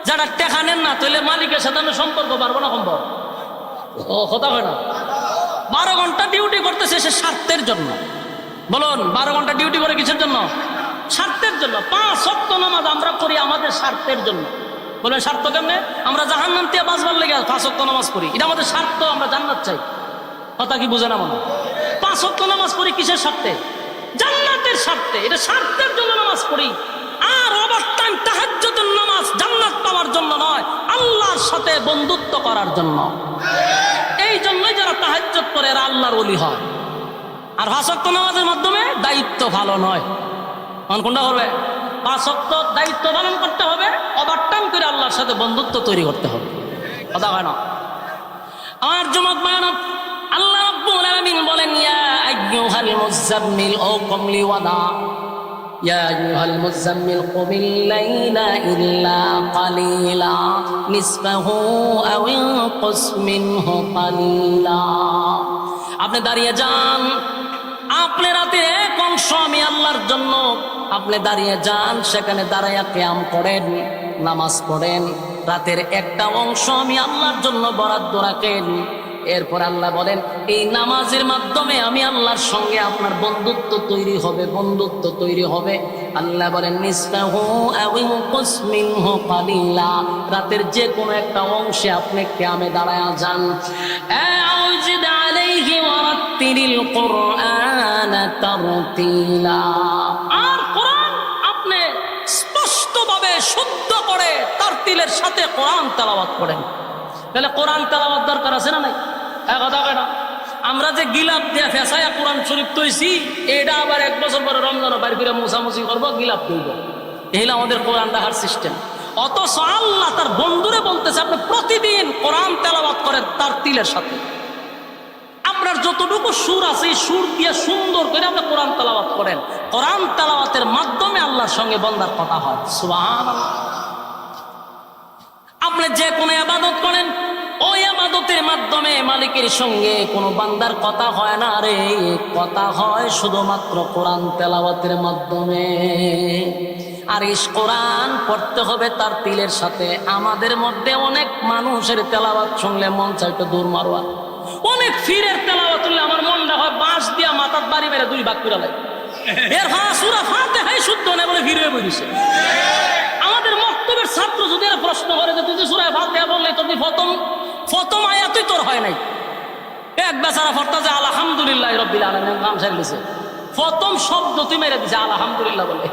A: যারা টাকা নেন না, তাহলে মালিকের সাথে সম্পর্ক পারবো না, সম্ভব? ও কথা হয় না। 12 ঘন্টা ডিউটি করতেছে সে স্বার্থের জন্য। বলুন 12 ঘন্টা ডিউটি করে কিসের জন্য? স্বার্থের জন্য। 5 ওয়াক্ত নামাজ আমরা করি আমাদের স্বার্থের জন্য। বলবেন স্বার্থ কেমনে? আমরা জাহান্নাম থেকে বাঁচবার লেগে 5 ওয়াক্ত নামাজ পড়ি, এটা আমাদের স্বার্থ, আমরা জান্নাত চাই। কথা কি বুঝে না মনে? 5 ওয়াক্ত নামাজ পড়ি কিসের স্বার্থে? জান্নাতের স্বার্থে। এটা স্বার্থের জন্য নামাজ পড়ি। আর ওভার টাইম তাহাজ্জুদের নামাজ জান্নাত পাওয়ার জন্য নয়, আল্লাহর সাথে বন্ধুত্ব করার জন্য। এই জন্যই যারা তাহাজ্জুদ করে এরা আল্লাহর ওলি হয়। আর 5 ওয়াক্ত নামাজের মাধ্যমে দায়িত্ব ভালো নয়। কোনটা করবে? 5 ওয়াক্ত দায়িত্ব পালন করতে হবে, ওভারটাইম করে আল্লাহর সাথে বন্ধুত্ব তৈরি করতে হবে। কথা হয় না? আমার যুবক ভাইরা, আল্লাহ রাব্বুল আলামিন বলেন, ইয়া আইয়ুহাল মুযাম্মিল ও কমলি ওয়াদা, ইয়া আইয়ুহাল মুযাম্মিল কুমিল লাইলা ইল্লা কালিলা নিসফাহু আও ইনকুস মিনহু কালিলা। আপনি দাঁড়িয়ে যান, আপনি রাতের এক অংশ আমি আল্লাহর জন্য আপনি দাঁড়িয়ে যান, সেখানে দাঁড়াইয়া কিয়াম করেন, নামাজ পড়েন, রাতের একটা অংশ আমি আল্লাহর জন্য বরাদ্দ রাখেন। এরপর আল্লাহ বলেন, এই নামাজের মাধ্যমে আমি আল্লাহর সঙ্গে আপনার বন্ধুত্ব তৈরি হবে, বন্ধুত্ব তৈরি হবে। আল্লাহ বলেন, নিসফাহু আও ইনকুস মিনহু কালিলা, রাতের যে কোনো একটা অংশে আপনি কিয়ামে দাঁড়ায়া যান। আউজিদ আলাইহি ওয়ারাত্তিলিল কুরআন তারতিলা। আর কোরআন আপনি স্পষ্টভাবে শুদ্ধ করে তারতিলের সাথে কোরআন তেলাওয়াত করেন। তাহলে কোরআন তেলাওয়াত দরকার আছে না নাই? কথা কেন? আমরা যে গিলাপ দিয়ে ফেসাইয়া কোরআন শরীফ তৈছি, এটা আবার 1 বছর পরে রমজান বাইর করে মোছামুছি করবো, গিলাপ দিব। এই হলো আমাদের কোরআন দেখার সিস্টেম। অথচ আল্লাহ তার বন্ধুরে বলতেছে, আপনি প্রতিদিন কোরআন তেলাওয়াত করেন তারতিলের সাথে। আপনার যতটুকু সুর আছে, এই সুর দিয়ে সুন্দর করে আপনি কোরআন তেলাওয়াত করেন। কোরআন তেলাওয়াতের মাধ্যমে আল্লাহর সঙ্গে বান্দার কথা হয়। সুবহানাল্লাহ। আপনি যে কোনো ইবাদত করেন, ওই ইবাদতের মাধ্যমে মালিকের সঙ্গে কোনো বান্দার কথা হয় না রে, কথা হয় শুধুমাত্র কোরআন তেলাওয়াতের মাধ্যমে। আর এই কোরআন পড়তে হবে তার তিলের সাথে। আমাদের মধ্যে অনেক মানুষের তেলাওয়াত শুনলে মন চাইতো দূর মারোয়া, অনেক ফিরের তেলাওয়াত শুনলে আমার মনটা হয় বাঁশ দিয়া মাথার বাড়ি মেরে 2 ভাগ করে লাগে। এর সূরা ফাতিহা শুদ্ধ না বলে ফিরে বইছে। আমাদের মক্তবের ছাত্র যদি প্রশ্ন করে যে তুই যে সূরা ফাতিহা বললে তোর প্রথম আয়াতই তোর হয় নাই, এক বেচারা ফরতা যে আলহামদুলিল্লাহ রাব্বিল আলামিন নাম ছাড়লিছে, প্রথম শব্দ তুই মেরে দিছে আলহামদুলিল্লাহ বলে,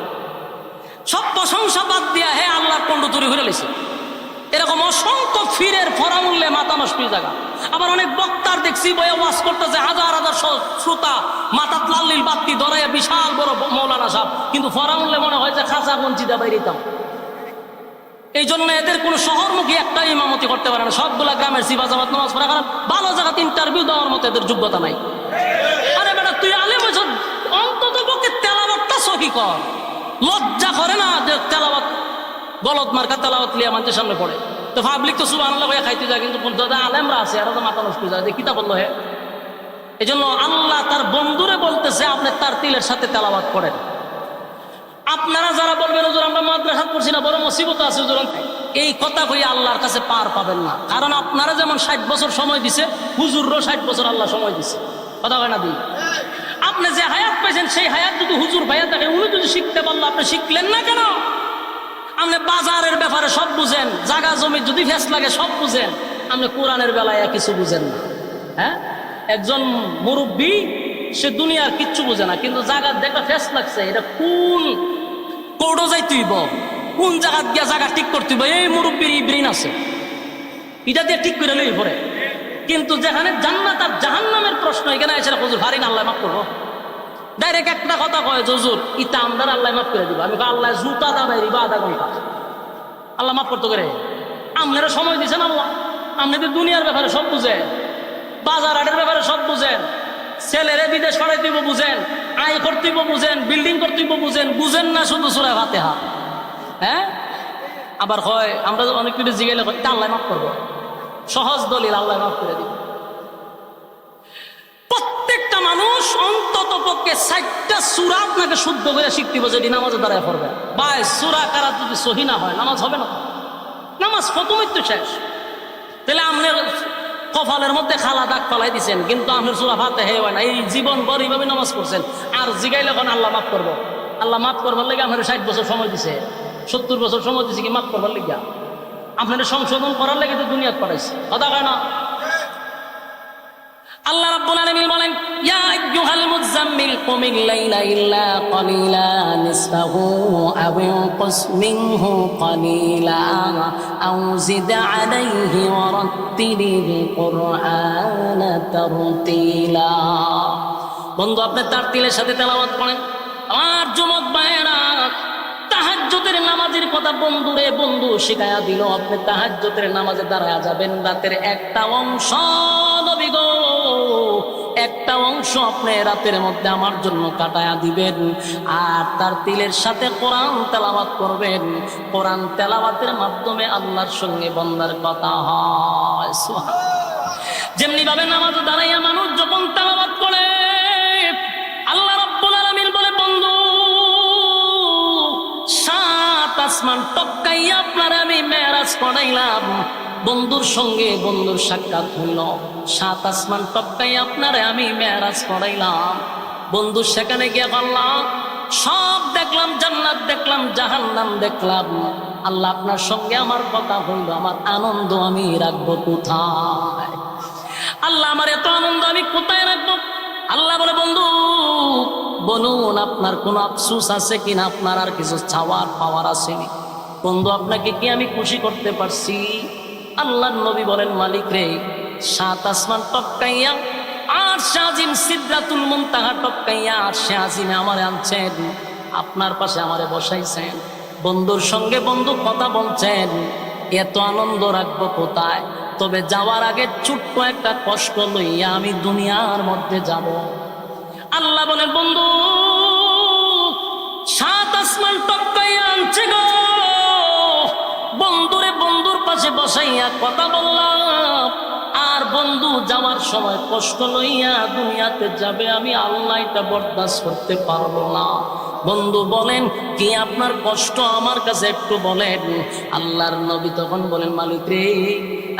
A: সব প্রশংসা বাদ দিয়া হে আল্লাহর কণ্ঠ তৈরি করে লিছে। এরকম অসংখ্য ফিরের ফরামূল্যে মাথা নষ্ট জায়গা। আবার অনেক বক্তার দেখছি বয়ে ওয়াজ করতেছে, হাজার হাজার শ্রোতা মাথা লাল্লিল বাত্তি ধরাইয়া বিশাল বড় মৌলানা সাহেব, কিন্তু ফরামূল্যে মনে হয় যে খাঁচা বঞ্চিতা বাইরিতাম। এই জন্য এদের কোনো শহরমুখী একটা ইমামতি করতে পারে না, সবগুলা গ্রামের সিবা জামাত নামাজ পড়া, কারণ ভালো জায়গাতে ইন্টারভিউ দেওয়ার মতো এদের যোগ্যতা নাই। আরে বেটা তুই আলেম হইছ, অন্তত পক্ষে তেলাওয়াতটা সহি কর। লজ্জা করে না যে তেলাওয়াত গলত মার্কা তেলাওয়াত লিয়া মানুষের সামনে পড়ে, তো পাবলিক তো সুবহানাল্লাহ ভাইয়া খাইতে যায়, কিন্তু আলেমরা আছে এরা তো মাথা নষ্ট হয়ে যায় যে কিতা বললো হে। এই জন্য আল্লাহ তার বন্ধুরে বলতেছে, আপনি তার তিলের সাথে তেলাওয়াত করেন। আপনারা যারা বলবেন হুজুর আমরা মাদ্রাসা পড়ছি না, বড় মুসিবত আছে হুজুর, এই কথা কইয়া আল্লাহর কাছে পার পাবেন না। কারণ আপনারা যেমন 60 বছর সময় দিছে, হুজুরও 60 বছর আল্লাহ সময় দিছে। কথা হয় না? দিই আপনি যে হায়াত পাইছেন, সেই হায়াত যদি হুজুর ভাইয়া থাকে, উনি যদি শিখতে পারলো, আপনি শিখলেন না কেন? আপনি বাজারের ব্যাপারে সব বুঝেন, জায়গা জমি যদি ফেস লাগে সব বুঝেন, আপনি কোরআনের বেলায় কিছু বুঝেন না। হ্যাঁ, একজন মুরব্বী সে দুনিয়ার কিচ্ছু বুঝে না, কিন্তু জায়গার দেখা ফেস লাগছে, এটা কোন কোর্টও যাইতেইব, কোন জায়গা গিয়া জায়গা ঠিক করতে হইব, এই মুরব্বীর ব্রেন আছে, এটা দিয়ে ঠিক করে লই পরে। কিন্তু যেখানে জান্নাত আর জাহান্নামের প্রশ্ন, এখানে এসে হুজুর ভারী না, আল্লাহ মাফ করবো। ডাইরেক্ট একটা কথা কয়, হুজুর ইতা আমদার আল্লাহ মাফ করে দিব। আমি আল্লাহ জুতা দা বাইরি বা আধা ঘন্টা আল্লাহ মাফ করতে করে। আপনারা সময় দিচ্ছেন আল্লাহ, আপনাদের দুনিয়ার ব্যাপারে সব বুঝেন, বাজার হাটের ব্যাপারে সব বুঝেন, ছেলেরে বিদেশ পাঠাইতেইব বুঝেন, আয় করতেইব বুঝেন, বিল্ডিং করতেইব বুঝেন, বুঝেন না শুধু সূরা ফাতিহা। হ্যাঁ, আবার হয় আমরা অনেক কিছু জিজ্ঞাসা করি, আল্লাহ মাফ করবো, সহজ দলিল আল্লাহ মাফ করে দিব। প্রত্যেকটা মানুষ অন্তত পক্ষে 60টা সূরা আপনাকে শুদ্ধ করে শিখতে হবে, যদি নামাজে দাঁড়ায় পড়বে। ভাই সূরা কারাত যদি সহি না হয়, নামাজ হবে না। নামাজ প্রথমই তো শেষ। তাহলে আপনার কপালের মধ্যে খালা দাগ পালাই দিচ্ছেন, কিন্তু আপনার সূরা ফাতিহা হয় না, এই জীবন ভর এইভাবে নামাজ পড়ছেন। আর জিগাইলে এখন আল্লাহ মাফ করবো, আল্লাহ মাফ করবার লেগে আপনার 60 বছর সময় দিছে, 70 বছর সময় দিছে কি মাফ করবার লেগে? আপনার সংশোধন করার লেগে তো দুনিয়াত পাঠাইছে। কথা কয় না? আল্লাহ রাব্বুল আলামিন বলেন, ইয়া আইয়ুহাল মুযাম্মিল কুমিল লাইলা ইল্লা কালিলা নিসফাহু আও ইনকুস মিনহু কালিলা আও জিদ আলাইহি ওয়ারাত্তিলিল কুরআনা তারতিলা। বন্ধু আপনি তার তিলের সাথে তেলাওয়াত করেন। আমার যুবক ভাইয়েরা, তাহাজ্জুদের নামাজের কথা বন্ধুরে বন্ধু শিখায়া দিল। আপনি তাহাজ্জুদের নামাজে দাঁড়ায়া যাবেন, রাতের একটা অংশ নবী গো, একটা অংশ আপনি রাতের মধ্যে আমার জন্য কাটায়া দিবেন, আর তার তিলের সাথে কোরআন তেলাওয়াত করবেন। কোরআন তেলাওয়াতের মাধ্যমে আল্লাহর সঙ্গে বান্দার কথা হয়। যেমনি ভাবে নামাজ দাঁড়াইয়া মানুষ যখন তেলাওয়াত করে, আল্লাহ রাব্বুল আলামিন বলে, বন্ধু সাত আসমান টপকাইয়া আপনার আমি মেরাজ করাইলাম। বন্ধুর সঙ্গে বন্ধুর সাক্ষাৎ হইল, সাত আসমান টপকাইয়া আপনারে আমি মেরাজ করাইলাম। বন্ধু সেখানে গিয়ে বললাম, সব দেখলাম, জান্নাত দেখলাম, জাহান্নাম দেখলাম। আল্লাহ আপনার সঙ্গে আমার কথা হইল, আমার আনন্দ আমি রাখবো কোথায়? আল্লাহ আমার এত আনন্দ আমি কোথায় রাখবো? আল্লাহ বলে, বন্ধু বলুন আপনার কোনো আফসোস আছে কিনা, আপনার আর কিছু চাওয়ার পাওয়ার আসেনি? বন্ধু আপনাকে কি আমি খুশি করতে পারছি? আল্লাহর নবী বলেন, মালিক রে, সাত আসমান টপকাইয়া আর শাজিম সিদরাতুল মুনতাহা টপকাইয়া আর শাজিমে আমারে আনছেন, আপনার পাশে আমারে বসাইছেন, বন্ধুর সঙ্গে বন্ধু কথা বলছেন, এত আনন্দ রাখবো কোথায়? তবে যাওয়ার আগে ছোট্ট একটা কষ্ট লইয়া আমি দুনিয়ার মধ্যে যাব। আল্লাহ বলেন, বন্ধু সাত আসমান টপকাইয়া আনছে গো, বন্ধুরে বন্ধুর পাশে বসাইয়া কথা বললাম, আর বন্ধু যাওয়ার সময় কষ্ট লইয়া দুনিয়াতে যাবে, আমি আল্লাহ এটা বরদাস্ত করতে পারবো না। বন্ধু বলেন, কি আপনার কষ্ট আমার কাছে একটু বলেন। আল্লাহর নবী তখন বলেন, মালিক রে,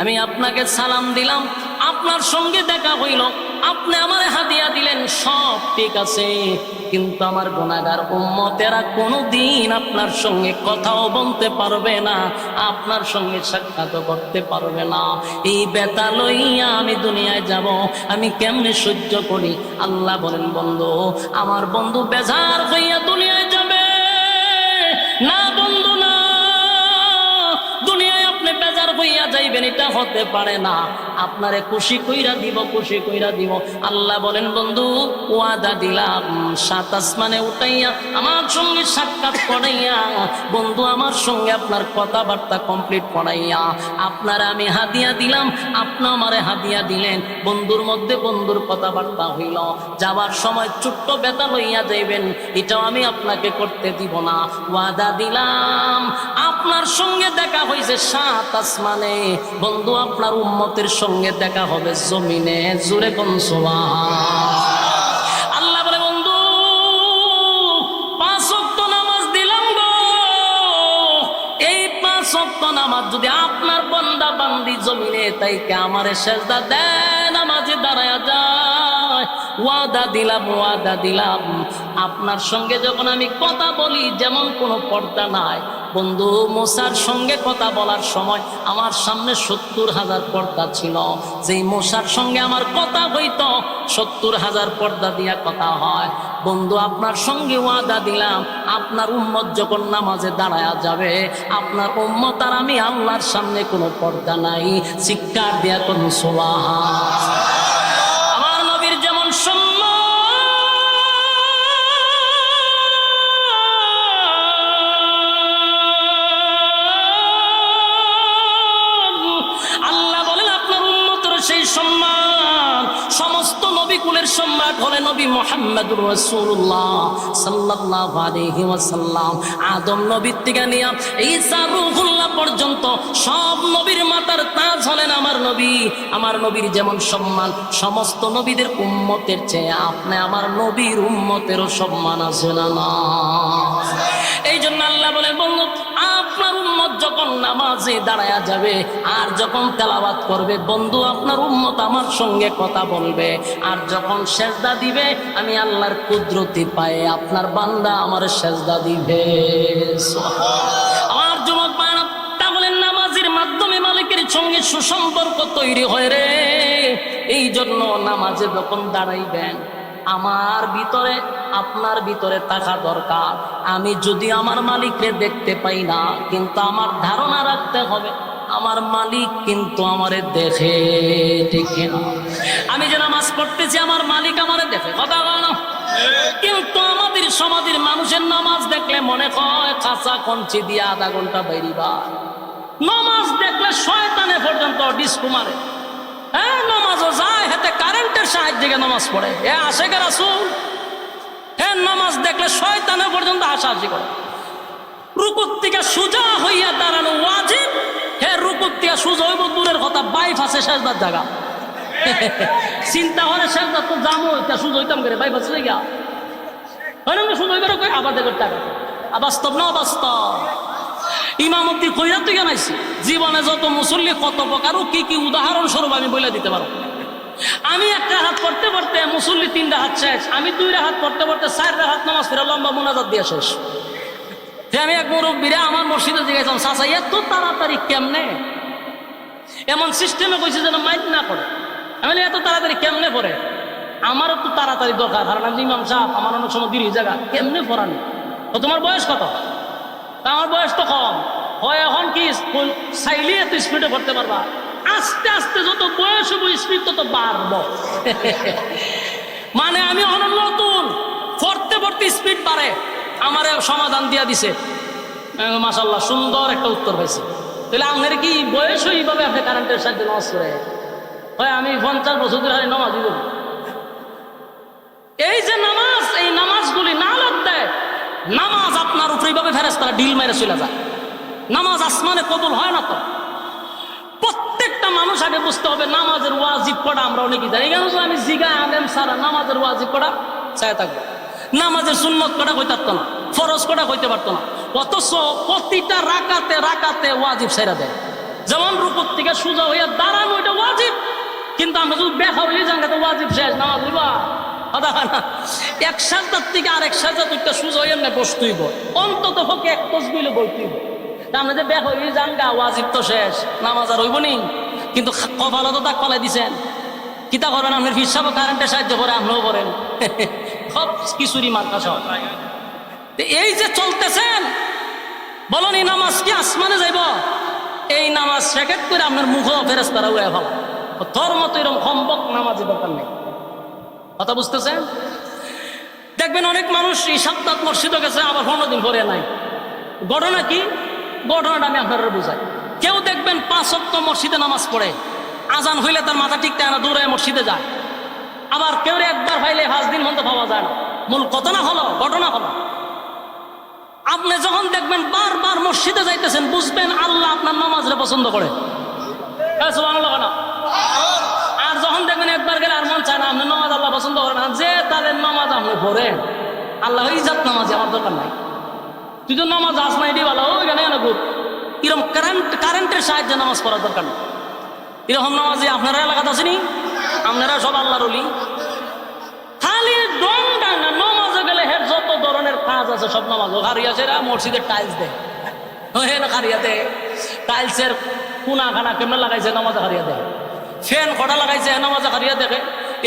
A: আমি আপনাকে সালাম দিলাম, আপনার সঙ্গে দেখা হইল, আপনি আমার হাদিয়া দিলেন, সব ঠিক আছে, কিন্তু আমার গুনাহগার উম্মতেরা কোনোদিন আপনার সঙ্গে কথাও বলতে পারবে না, আপনার সঙ্গে সাক্ষাৎ করতে পারবে না। এই ব্যথা লইয়া আমি দুনিয়ায় যাব, আমি কেমনে সহ্য করি? আল্লাহ বলেন, বন্ধু আমার বন্ধু বেজার হইয়া দুনিয়ায় যাবে না, বন্ধু না, দুনিয়ায় আপনি বেজার হইয়া যাইবেন এটা হতে পারে না, আপনারে খুশি কইরা দিব, খুশি কইরা দিব। আল্লাহ বলেন, বন্ধু ওয়াদা দিলাম, সাত আসমানে উঠাইয়া আমার সঙ্গে সাক্ষাৎ করাইয়া, বন্ধু আমার সঙ্গে আপনার কথাবার্তা কমপ্লিট করাইয়া আপনার আমি হাদিয়া দিলাম, আপনি আমারে হাদিয়া দিলেন, বন্ধুর মধ্যে বন্ধুর কথাবার্তা হইল, যাবার সময় ছোট্ট ব্যথা লইয়া যাইবেন এটাও আমি আপনাকে করতে দিব না। ওয়াদা দিলাম, আপনার সঙ্গে দেখা হয়েছে সাত আসমানে, বন্ধু আপনার উম্মতের সঙ্গে দেখা হবে জমিনে। জোরে কোন সুবহান। আল্লাহ বলে, বন্ধু পাঁচ ওয়াক্ত নামাজ দিলাম গো, এই পাঁচ ওয়াক্ত নামাজ যদি আপনার বান্দা বান্দি জমিনে তাইকে আমারে সেজদা দেয়, নামাজে দাঁড়ায়া যায়, ওয়াদা দিলাম, ওয়াদা দিলাম, আপনার সঙ্গে যখন আমি কথা বলি যেমন কোনো পর্দা নাই। বন্ধু মুসার সঙ্গে কথা বলার সময় আমার সামনে 70,000 পর্দা ছিল, যেই মুসার সঙ্গে আমার কথা হইতো 70,000 পর্দা দিয়া কথা হয়। বন্ধু আপনার সঙ্গে ওয়াদা দিলাম, আপনার উম্মত যখন নামাজে দাঁড়ায়া যাবে, আপনার উম্মত আর আমি আল্লাহর সামনে কোনো পর্দা নাই। চিৎকার দিয়া কোন সুবহান। আমার নবীর যেমন সম্মান, আল্লাহ বলেন আপনার উম্মতের সেই সম্মান। সমস্ত নবী কুলের সম্রাট হলেন নবী মুহাম্মদুর রাসূলুল্লাহ সাল্লাল্লাহু আলাইহি ওয়াসাল্লাম। আদম নবীর থেকে নিয়ে ঈসা রূহুল্লাহ পর্যন্ত সব নবীর মাথার তাজ হলেন আমার নবী। আমার নবীর যেমন সম্মান সমস্ত নবীদের উম্মতের চেয়ে আপনি আমার নবীর উম্মতেরও সম্মান আছে না? এই জন্য আল্লাহ বলেন, বন্ধু আপনার উম্মত যখন নামাজে দাঁড়ায়া যাবে আর যখন তেলাওয়াত করবে, বন্ধু আপনার উম্মত আমার সঙ্গে কথা বলবে, আর যখন সেজদা দিবে আমি আল্লাহর কুদরতি পায়ে আপনার বান্দা আমার সেজদা দিবে। আমার যুবক ভাইরা, তাহলে নামাজের মাধ্যমে মালিকের সঙ্গে সুসম্পর্ক তৈরি হয় রে। এই জন্য নামাজে যখন দাঁড়াইবেন আমার ভিতরে আপনার ভিতরে থাকা দরকার, আমি যদি আমার মালিককে দেখতে পাই না, কিন্তু আমার ধারণা রাখতে হবে আমার মালিক কিন্তু আমারে দেখে, ঠিক না? আমি যে নামাজ পড়তেছি আমার মালিক আমারে দেখে, কথা বলে না। কিন্তু আমাদের সমাজের মানুষের নামাজ দেখলে মনে হয় কাঁচা কঞ্চি দিয়ে আধা ঘন্টা বেরিবা। নামাজ দেখলে শয়তানে পর্যন্ত ডিস্কো মারে। হ্যাঁ, নামাজও যায় হাতে কারেন্টের সাহায্যে নামাজ পড়ে। এ আশেকের রাসূল। হ্যাঁ, নামাজ দেখলে শয়তানে পর্যন্ত হাসাহাসি করে। রুকুর থেকে সোজা হইয়া দাঁড়ানো ওয়াজিব। হ্যাঁ, রুকুর থেকে সোজা হইব দূরের কথা, বাইফ আছে সেজদার জায়গা। চিন্তা করে সেজদা তো জামো হইতা সোজা হইতাম করে বাইফ আছে গিয়া সোজা হইবার কই আবার দেখো টাকা। বাস্তব না বাস্তব? ইমামতি কইরা তুই জানাইছি জীবনে যত মুসল্লি কত প্রকার কি কি উদাহরণস্বরূপ আমি বলে দিতে পারো। আমি একটা হাত পড়তে পড়তে মুসল্লি 3 রাকাত শেষ, আমি 2 রাকাত পড়তে পড়তে 4 রাকাত নামাজ পড়ে লম্বা মুনাজাত দিয়ে শেষ। আমি এক মুরব্বীরা আমার মসজিদে জিজ্ঞাসা, চাচা এত তাড়াতাড়ি কেমনে? এমন সিস্টেমে কইছে যেন মাইক না করে। আমি এত তাড়াতাড়ি কেমনে পড়ে? আমারও তো তাড়াতাড়ি দরকার, কারণ আমি ইমাম সাহেব, আমার অনেক সময় দেরি জায়গা কেমনে পড়ানি। তো তোমার বয়স কত? আমার বয়স তো কম হয়। এখন কি চাইলে এত স্পিডে পড়তে পারবা? আস্তে আস্তে যত বয়স হবো স্পিড তত বাড়বো। মানে আমি অনেক নতুন, পড়তে পড়তে স্পিড বাড়ে। আমারে সমাধান দিয়া দিছে, মাশাআল্লাহ সুন্দর একটা উত্তর পাইছে। তাহলে আপনার কি বয়স এইভাবে আপনি কারেন্টের সাহায্যে নামাজ পড়ে? হয় আমি 50 বছর ধরে নামাজ দিব। এই যে নামাজ, এই নামাজগুলি না দেয়, নামাজ আপনার উপরে এইভাবে ফেরেশতারা ঢিল মেরে চলে যায়। নামাজ আসমানে কবুল হয় না। তো প্রত্যেকটা মানুষ আগে বুঝতে হবে নামাজের ওয়াজিব পড়া আমরা অনেকেই জানি। কেন আমি জিগা আলেম সারা নামাজের ওয়াজিব পড়া চাই থাকবো, নামাজের সুন্নত কটা কইতে পারতো না, ফরজ কটা কইতে পারতো না। অথচ প্রতিটা রাকাতে রাকাতে ওয়াজিব ছেড়ে দেয়। যেমন রুকুর থেকে সোজা হইয়া দাঁড়ানো এটা ওয়াজিব, কিন্তু আমরা যদি দেখা হইলে জানতে ওয়াজিব শেষ, নামাজ হইবা এক সাজদার থেকে আরেক সাজদা তুইটা সোজা হইয়া না বসতেইব, অন্তত পক্ষে এক তসবিহ বলতেইব। আমরা যে দেখা হইলে জানগা ওয়াজিব তো শেষ, নামাজ আর হইব নি। কিন্তু কপালে তো তাক পালাই দিছেন। কিতা করবেন? আপনার হিসাব কারেন্টের সাহায্য করে আপনিও করেন, সব কিছুরই মার্কা সব। এই যে চলতেছেন, বলুন এই নামাজ কি আসমানে যাইব? এই নামাজ শেখেট করে আপনার মুখ ফেরেশতারা উড়ে ফেলা। তোর মতো এরকম সম্ভব নামাজের দরকার নেই। কথা বুঝতেছেন? দেখবেন অনেক মানুষ এই সপ্তাহ মসজিদে গেছে, আবার 15 দিন পরে নাই। ঘটনা কি? ঘটনাটা আমি আপনারা বুঝাই। কেউ দেখবেন 5 ওয়াক্ত মসজিদে নামাজ পড়ে, আজান হইলে তার মাথা ঠিক থাকে না, দূরে মসজিদে যায়। আবার কেউ একবার পাইলে 5 দিন পর্যন্ত পাওয়া যায় না। মূল ঘটনা হলো আপনি যখন দেখবেন বারবার মসজিদে যাইতেছেন, বুঝবেন আল্লাহ আপনার নামাজরে পছন্দ করে। আর যখন দেখবেন একবার গেলে আর মন চায় না, আপনি নামাজ আল্লাহ পছন্দ করেন না, যে তাদের নামাজ আপনি পড়েন আল্লাহ ইজাত নামাজে আমার দরকার নাই। তুই তো নামাজ আস না, এটি ভালো ওইখানে এরকম কারেন্টের সাহায্যে নামাজ পড়ার দরকার নেই। এরকম নামাজে আপনারা এলাকাতে আসেনি, আপনারা সব আল্লাহর ওলি। খালি দমটা না, নামাজে গেলে হের যত ধরনের কাজ আছে সব নামাজ হারিয়াছেরা মসজিদের টাইলস দেয়, হারিয়া দেয় টাইলসের কোনা খানা কেমন লাগাইছে নামাজে হারিয়া দেয়, ফ্যান কটা লাগাইছে নামাজে হারিয়া দেখে।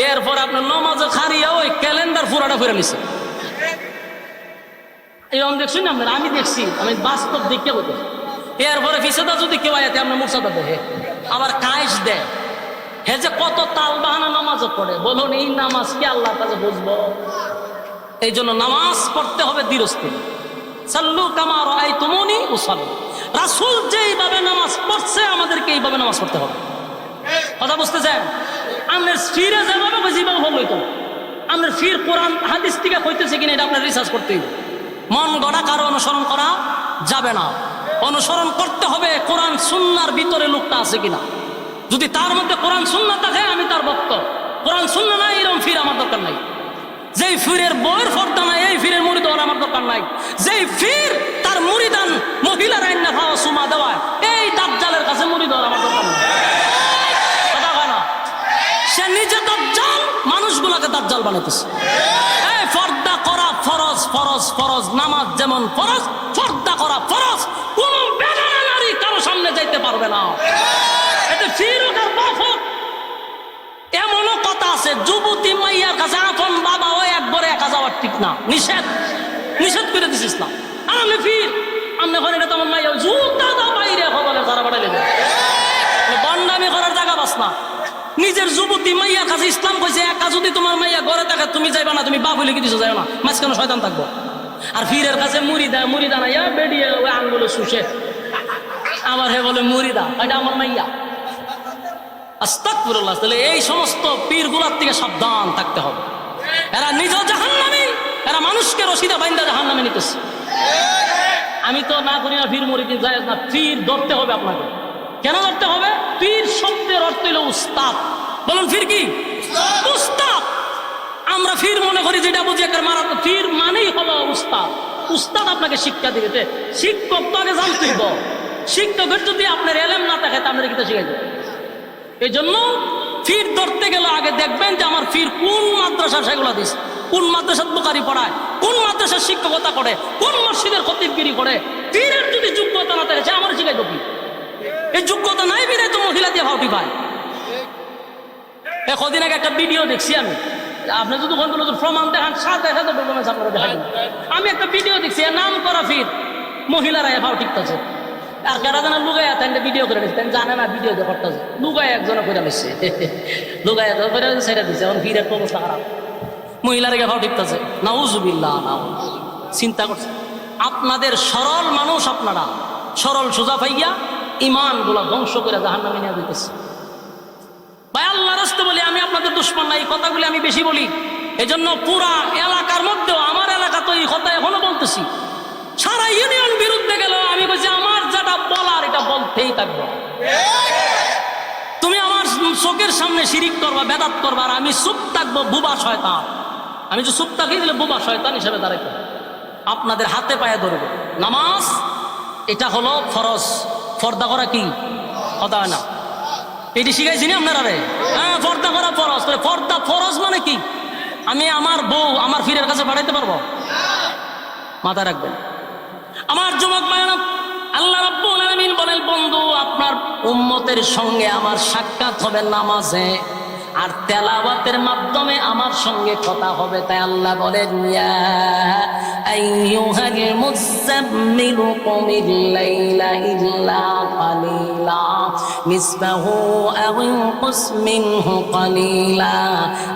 A: এরপর আপনার নামাজে হারিয়া ওই ক্যালেন্ডার পুরাটা ফিরে নিছে। এরকম দেখছেন না আপনারা? আমি দেখছি, আমি বাস্তব দেখতে হতো। এরপরে ফিসেদা যদি কেউ আয়াতে আপনার মুর্শাদা দেখে, আবার কাইস দেয়। হে যে কত তাল বাহানা নামাজও পড়ে, বলুন এই নামাজ কি আল্লাহর কাছে বুঝবো? এই জন্য নামাজ পড়তে হবে ধীরস্থির। সাল্লু কামা রাআইতুমুনি উসাল্লি। রাসূল যেইভাবে নামাজ পড়ছে আমাদেরকে এইভাবে নামাজ পড়তে হবে। কথা বুঝতেছেন? আপনার ফিরে যেভাবে যেভাবে হল হইতো, আপনার ফির কোরআন হাদিস থেকে হইতেছে কিনা এটা আপনার রিসার্চ করতে হবে। মন গড়া কারো অনুসরণ করা যাবে না। অনুসরণ করতে হবে কোরআন সুন্নাহর ভিতরে লোকটা আছে কিনা। যদি তার মধ্যে কোরআন সুন্নাহ থাকে আমি তার ভক্ত, কোরআন সুন্নাহ নাই এরকম ফির আমার দরকার নাই। যেই ফিরের বইয়ের ফর্দা নাই এই ফিরের মুরিদ হওয়ার আমার দরকার নাই। যেই ফির তার মুরিদান মহিলার আইন না খাওয়া সুমা দেওয়া, এই দাজ্জালের কাছে মুরিদ হওয়ার আমার দরকার নাই। কথা হয় না? সে নিজে দাজ্জাল, মানুষগুলাকে দাজ্জাল বানাইতেছে। এই পর্দা করা ফরজ, ফরজ, ফরজ। নামাজ যেমন ফরজ, পর্দা করা ফরজ। কোন বেগানা নারী কারো সামনে যাইতে পারবে না। এতে ফিরক আর বাফক। এমনও কথা আছে, যুবতী মাইয়ার কাছে আপন বাবা ওই একবারে একা যাওয়ার ঠিক না, নিষেধ, নিষেধ করে দিস ইসলাম। আর আমি ফির আমি এখন এটা তেমন মাইয়া জুতা দা বাইরে হবলে যারা বাড়াইলে বন্ডামি করার জায়গা বাস না। নিজের যুবতী মাইয়ার কাছে ইসলাম কইছে, একা যদি তোমার মাইয়া ঘরে থাকে তুমি যাইবা না, তুমি বাপ হইলে কি দিছো যাইও না, মাঝখানে শয়তান থাকবো। আর ফিরের কাছে মুড়িদা না ইয়া বেডিয়ে ওই আঙ্গুলে শুষে আবার হে বলে মুড়িদা, এটা আমার মাইয়া। আস্তাগফিরুল্লাহ। তাহলে এই সমস্ত পীরগুলার থেকে সাবধান থাকতে হবে। এরা নিজেও জাহান্নামী, এরা মানুষকে রশিদা বাইন্দা জাহান্নামে নিতেছে। আমি তো না করি না পীর মুরিদ জায়েজ না, পীর ধরতে হবে আপনাকে। কেন ধরতে হবে? পীর শব্দের অর্থ হলো উস্তাদ। বলুন পীর কি? উস্তাদ। আমরা পীর মনে করি যেটা বুঝি একটা মারাত্মক, পীর মানেই হলো উস্তাদ। উস্তাদ আপনাকে শিক্ষা দিবে। শিক্ষক তো আগে জানতে হইব। শিক্ষকের যদি আপনার এলেম না থাকে তা আপনার কিতা শিখাইবে? এই জন্য পীর ধরতে গেলে আগে দেখবেন যে আমার পীর কোন মাদ্রাসা, সেগুলো দিস, কোন মাদ্রাসার বুখারী পড়ায়, কোন মাদ্রাসার শিক্ষকতা করে, কোন মসজিদের খতিবগিরি করে। পীরের যদি যোগ্যতা না থাকে সে আমার শিখাইব কি? এই যোগ্যতা নাই বিরে তো মহিলা দিয়ে ভাউটি পায়। কদিন আগে একটা ভিডিও দেখছি আমি, আপনি যদি কোন প্রমাণ দেখান সাথে সাথে ডকুমেন্টস আপনারা দেখাবেন। আমি একটা ভিডিও দেখছি, নাম করা পীর, মহিলারা ভাও ঠিকতেছে। আর কারা যেন লুগাইয়া তাই ভিডিও করে দিচ্ছে, জানে না ভিডিও যে করতেছে, লুগাই একজনে করে দিচ্ছে, লুগাইয়া করে ছেড়ে দিচ্ছে। এখন পীরের অবস্থা খারাপ, মহিলারা ভাও ঠিকতেছে। নাউজুবিল্লাহ। না চিন্তা করছে আপনাদের সরল মানুষ, আপনারা সরল সোজা পাইয়া ইমান গুলা ধ্বংস করে জাহান্নামে নিয়ে দিতেছে। ভাই আল্লাহর রাস্তে বলি, আমি আপনাদের দুশমন না, এই কথাগুলি আমি বেশি বলি। এজন্য পুরা এলাকার মধ্যেও, আমার এলাকা তো এই কথা এখনো বলতেছি, সারা ইউনিয়ন বিরুদ্ধে গেল আমি বলছি আমার যেটা বলার এটা বলতেই থাকবো। তুমি আমার চোখের সামনে শিরিক করবা, বেদাত করবা, আর আমি চুপ থাকবো, বুবা শয়তান। আমি যে চুপ থাকি দিলে বুবা শয়তান হিসেবে দাঁড়াইতে আপনাদের হাতে পায়ে ধরবো। নামাজ এটা হলো ফরজ, পর্দা করা কি কথা হয় না, এটি শিখাইছি না আপনারা? হ্যাঁ, পর্দা করা ফরজ। পর্দা ফরজ মানে কি? আমি আমার বউ আমার পীরের কাছে পাঠাইতে পারবো? মাথায় রাখবেন আমার যুবক ভাইরা। আল্লাহ রাব্বুল আলামিন বলেন, বন্ধু আপনার উম্মতের সঙ্গে আমার সাক্ষাৎ হবে নামাজে, আর তেলাওয়াতের মাধ্যমে আমার সঙ্গে কথা হবে। তাই আল্লাহ বলেন, ইয়া আইয়ুহাল মুযাম্মিলু কুমিল লাইলা ইল্লা কালিলা নিসফাহু আও ইনকুস মিনহু কালিলা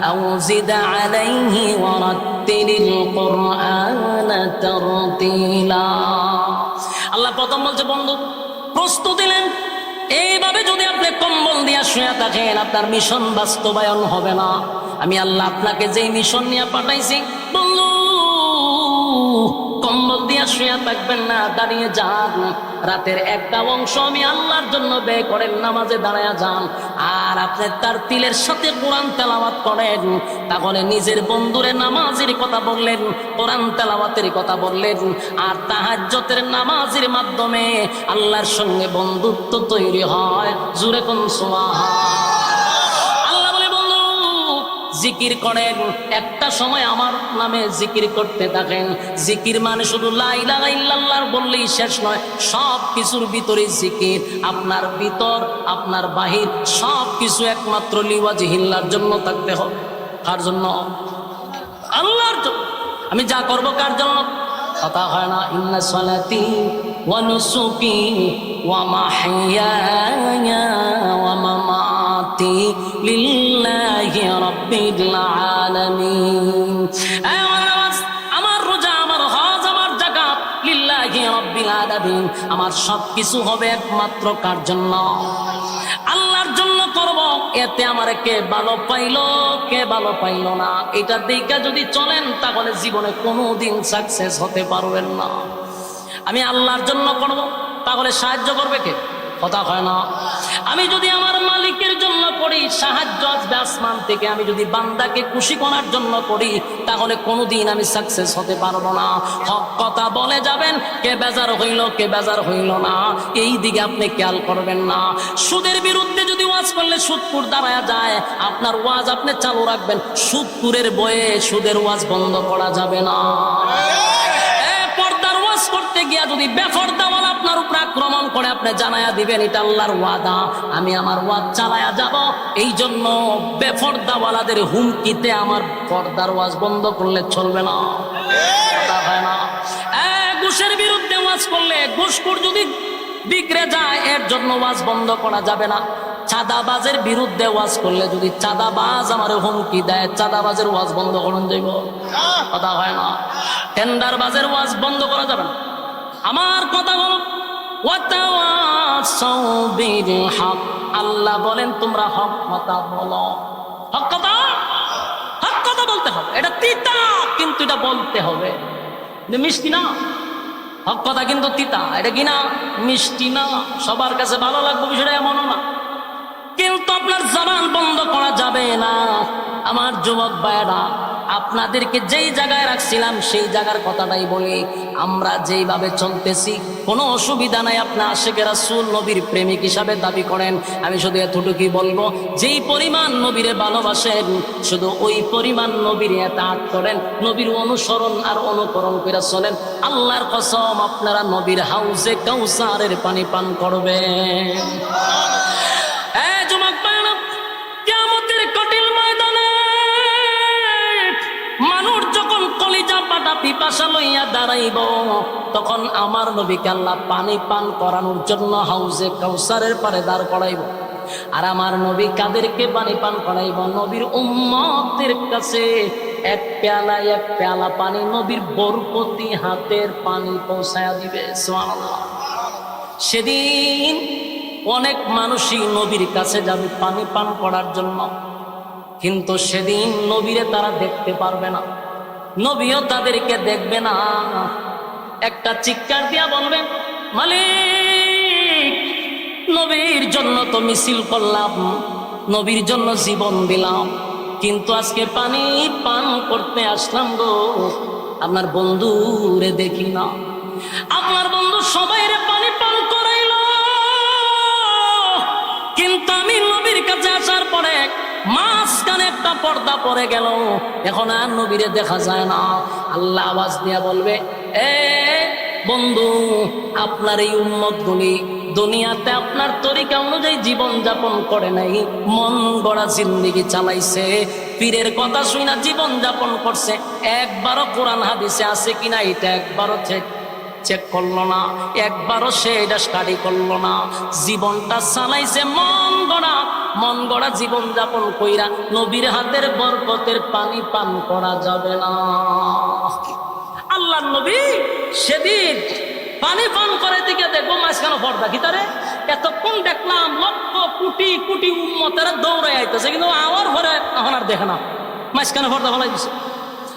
A: আও জিদ আলাইহি ওয়া রাত্তিলিল কুরআনা তারতিলা। আল্লাহ প্রথম বলছে, বন্ধু প্রস্তুতি নেন। এইভাবে যদি আপনি কম্বল দিয়া শুয়ে থাকেন আপনার মিশন বাস্তবায়ন হবে না। আমি আল্লাহ আপনাকে যেই মিশন নিয়ে পাঠাইছি, বন্ধু কম্বল দিয়া শুয়ে থাকবেন না, দাঁড়িয়ে যান। রাতের একটা অংশ আমি আল্লাহর জন্য ব্যয় করেন, নামাজে দাঁড়ায়া যান। আর আপনি তার তিলের সাথে কোরআন তেলাওয়াত করেন। তাহলে নিজের বন্ধুরে নামাজের কথা বললেন, কোরআন তেলাওয়াতের কথা বললেন, আর তাহাজ্জুদের নামাজের মাধ্যমে আল্লাহর সঙ্গে বন্ধুত্ব তৈরি হয়। জোরে কোন সুবহান। জিকির করেন, একটা সময় আমার নামে জিকির করতে থাকেন। জিকির মানে শুধু লা ইলাহা ইল্লাল্লাহ বললেই শেষ নয়, সব কিছুর ভিতরে জিকির। আপনার ভিতর আপনার বাহির সব কিছু একমাত্র লিওয়াজিহিল্লাহর জন্য থাকতে হবে। কার জন্য? আল্লাহর জন্য। আমি যা করব কার জন্য? কথা হয় না, ইন্না সালাতি ওয়া নুসুকি ওয়া মাহইয়ায়া ওয়া মামাতি লিল্লাহি রাব্বিল আলামিন। আমার রোজা, আমার হজ, আমার যাকাত লিল্লাহি রাব্বিল আলামিন। আমার সবকিছু হবে একমাত্র কার জন্য? আল্লাহর জন্য করব। এতে আমার কে ভালো পাইলো কে ভালো পাইলো না এটা দেখে যদি চলেন তাহলে জীবনে কোনোদিন সাকসেস হতে পারবেন না। আমি আল্লাহর জন্য করব, তাহলে সাহায্য করবে কে? কথা হয় না। আমি যদি আমার মালিকের জন্য করি, সাহায্য আসবে আসমান থেকে। আমি যদি বান্দাকে খুশি করার জন্য করি, তাহলে কোনোদিন আমি সাকসেস হতে পারবো না। হক কথা বলে যাবেন, কে বেজার হইল কে বেজার হইল না, এই দিকে আপনি খেয়াল করবেন না। সুদের বিরুদ্ধে যদি ওয়াজ করলে সুদপুর দাঁড়ায় যায়, আপনার ওয়াজ আপনি চালু রাখবেন। সুদপুরের বয়ে সুদের ওয়াজ বন্ধ করা যাবে না। পর্দার ওয়াজ করতে গিয়া যদি বেপরদাওয়ালা আপনার উপর আক্রমণ করে, আপনি জানায়া দিবেন এটা আল্লাহর ওয়াদা, আমি আমার ওয়াজ চালায়া যাব। এই জন্য বেপরদাওয়ালাদের হুমকিতে আমার পর্দার ওয়াজ বন্ধ করলে চলবে না। কথা হয় না। ঘুষের বিরুদ্ধে ওয়াজ করলে, ঘুষখোর যদি বিগড়ে যায়, এর জন্য ওয়াজ বন্ধ করা যাবে না। চাঁদাবাজের বিরুদ্ধে ওয়াজ করলে যদি চাঁদাবাজ আমার হুমকি দেয়, চাঁদাবাজের ওয়াজ বন্ধ করুন যাইব, কথা হয় না। টেন্ডারবাজের ওয়াজ বন্ধ করা যাবে না। আমার কথা হলো ওয়াতাওয়াসাউ বিল হক, আল্লাহ বলেন তোমরা হক কথা বলো। হক কথা বলতে হবে। এটা তিতা কিন্তু এটা বলতে হবে, মিষ্টি না। হক কথা কিন্তু তিতা, এটা কি না মিষ্টি না। সবার কাছে ভালো লাগবে বিষয়টা এমনও না, কিন্তু আপনার জবান বন্ধ করা যাবে না। আমার যুবক ভাইয়েরা, আপনাদেরকে যেই জায়গায় রাখছিলাম সেই জায়গার কথাটাই বলি। আমরা যেইভাবে চলতেছি কোনো অসুবিধা নাই। আপনার আশিকে রাসূল নবীর প্রেমিক হিসাবে দাবি করেন, আমি শুধু এতটুকুই বলবো, যেই পরিমাণ নবীরে ভালোবাসেন শুধু ওই পরিমাণ নবীর ইতাআত করেন, নবীর অনুসরণ আর অনুকরণ করে চলেন। আল্লাহর কসম আপনারা নবীর হাউজে কাউসারের পানি পান করবেন। কিয়ামতের কঠিন ময়দানে মানুষ যখন কলিজা পাটা পিপাসা লইয়া দাঁড়াইব, তখন আমার নবীকে আল্লাহ পানি পান করানোর জন্য হাউজে কাউসারের পারে দাঁড় করাইব। আর আমার নবী কাদেরকে পানি পান করাইব? নবীর উম্মতের কাছে এক পেয়ালা পানি নবীর বরকতি হাতের পানি পৌঁছায়া দিবে। সুবহানাল্লাহ। সেদিন অনেক মানুষই নবীর কাছে যাবে পানি পান করার জন্য, কিন্তু সেদিন নবীরে তারা দেখতে পারবে না, নবীও তাদেরকে দেখবে না। একটা চিৎকার দিয়া বলবে, মালিক নবীর জন্য তো মিছিল করলাম, নবীর জন্য জীবন দিলাম, কিন্তু আজকে পানি পান করতে আসলাম গো, আপনার বন্ধুরে দেখি না। আপনার বন্ধু সবাইরে পানি পান করাইল, কিন্তু আমি নবীর কাছে আসার পরে মাঝখানে একটা পর্দা পড়ে গেল, এখন আর নবীরে দেখা যায় না। আল্লাহ আওয়াজ দিয়া বলবে, এ বন্ধু, আপনার এই উম্মতগুলি দুনিয়াতে আপনার তরিকা অনুযায়ী জীবন যাপন করে নাই, মন গড়া জিন্দেগি চালাইছে, পীরের কথা শুনা জীবন যাপন করছে, একবারও কোরআন হাদিসে আছে কিনা এটা একবারও চেক করলো না, একবারও সে এটা স্টাডি করলো না, জীবনটা চালাইছে মন গড়া জীবন যাপন কইরা নবীর হাতের বরকতের পানি পান করা যাবে না। আল্লাহর নবী সেদিন পানি পান করে দিকে দেখবো মাঝখানে পর্দা কি তারে, এতক্ষণ দেখলাম লক্ষ কোটি কোটি উম্মতেরা দৌড়ে আইতেছে, কিন্তু আমার ঘরে এখন আর দেখে না, মাঝখানে পর্দা ফেলাই দিছে।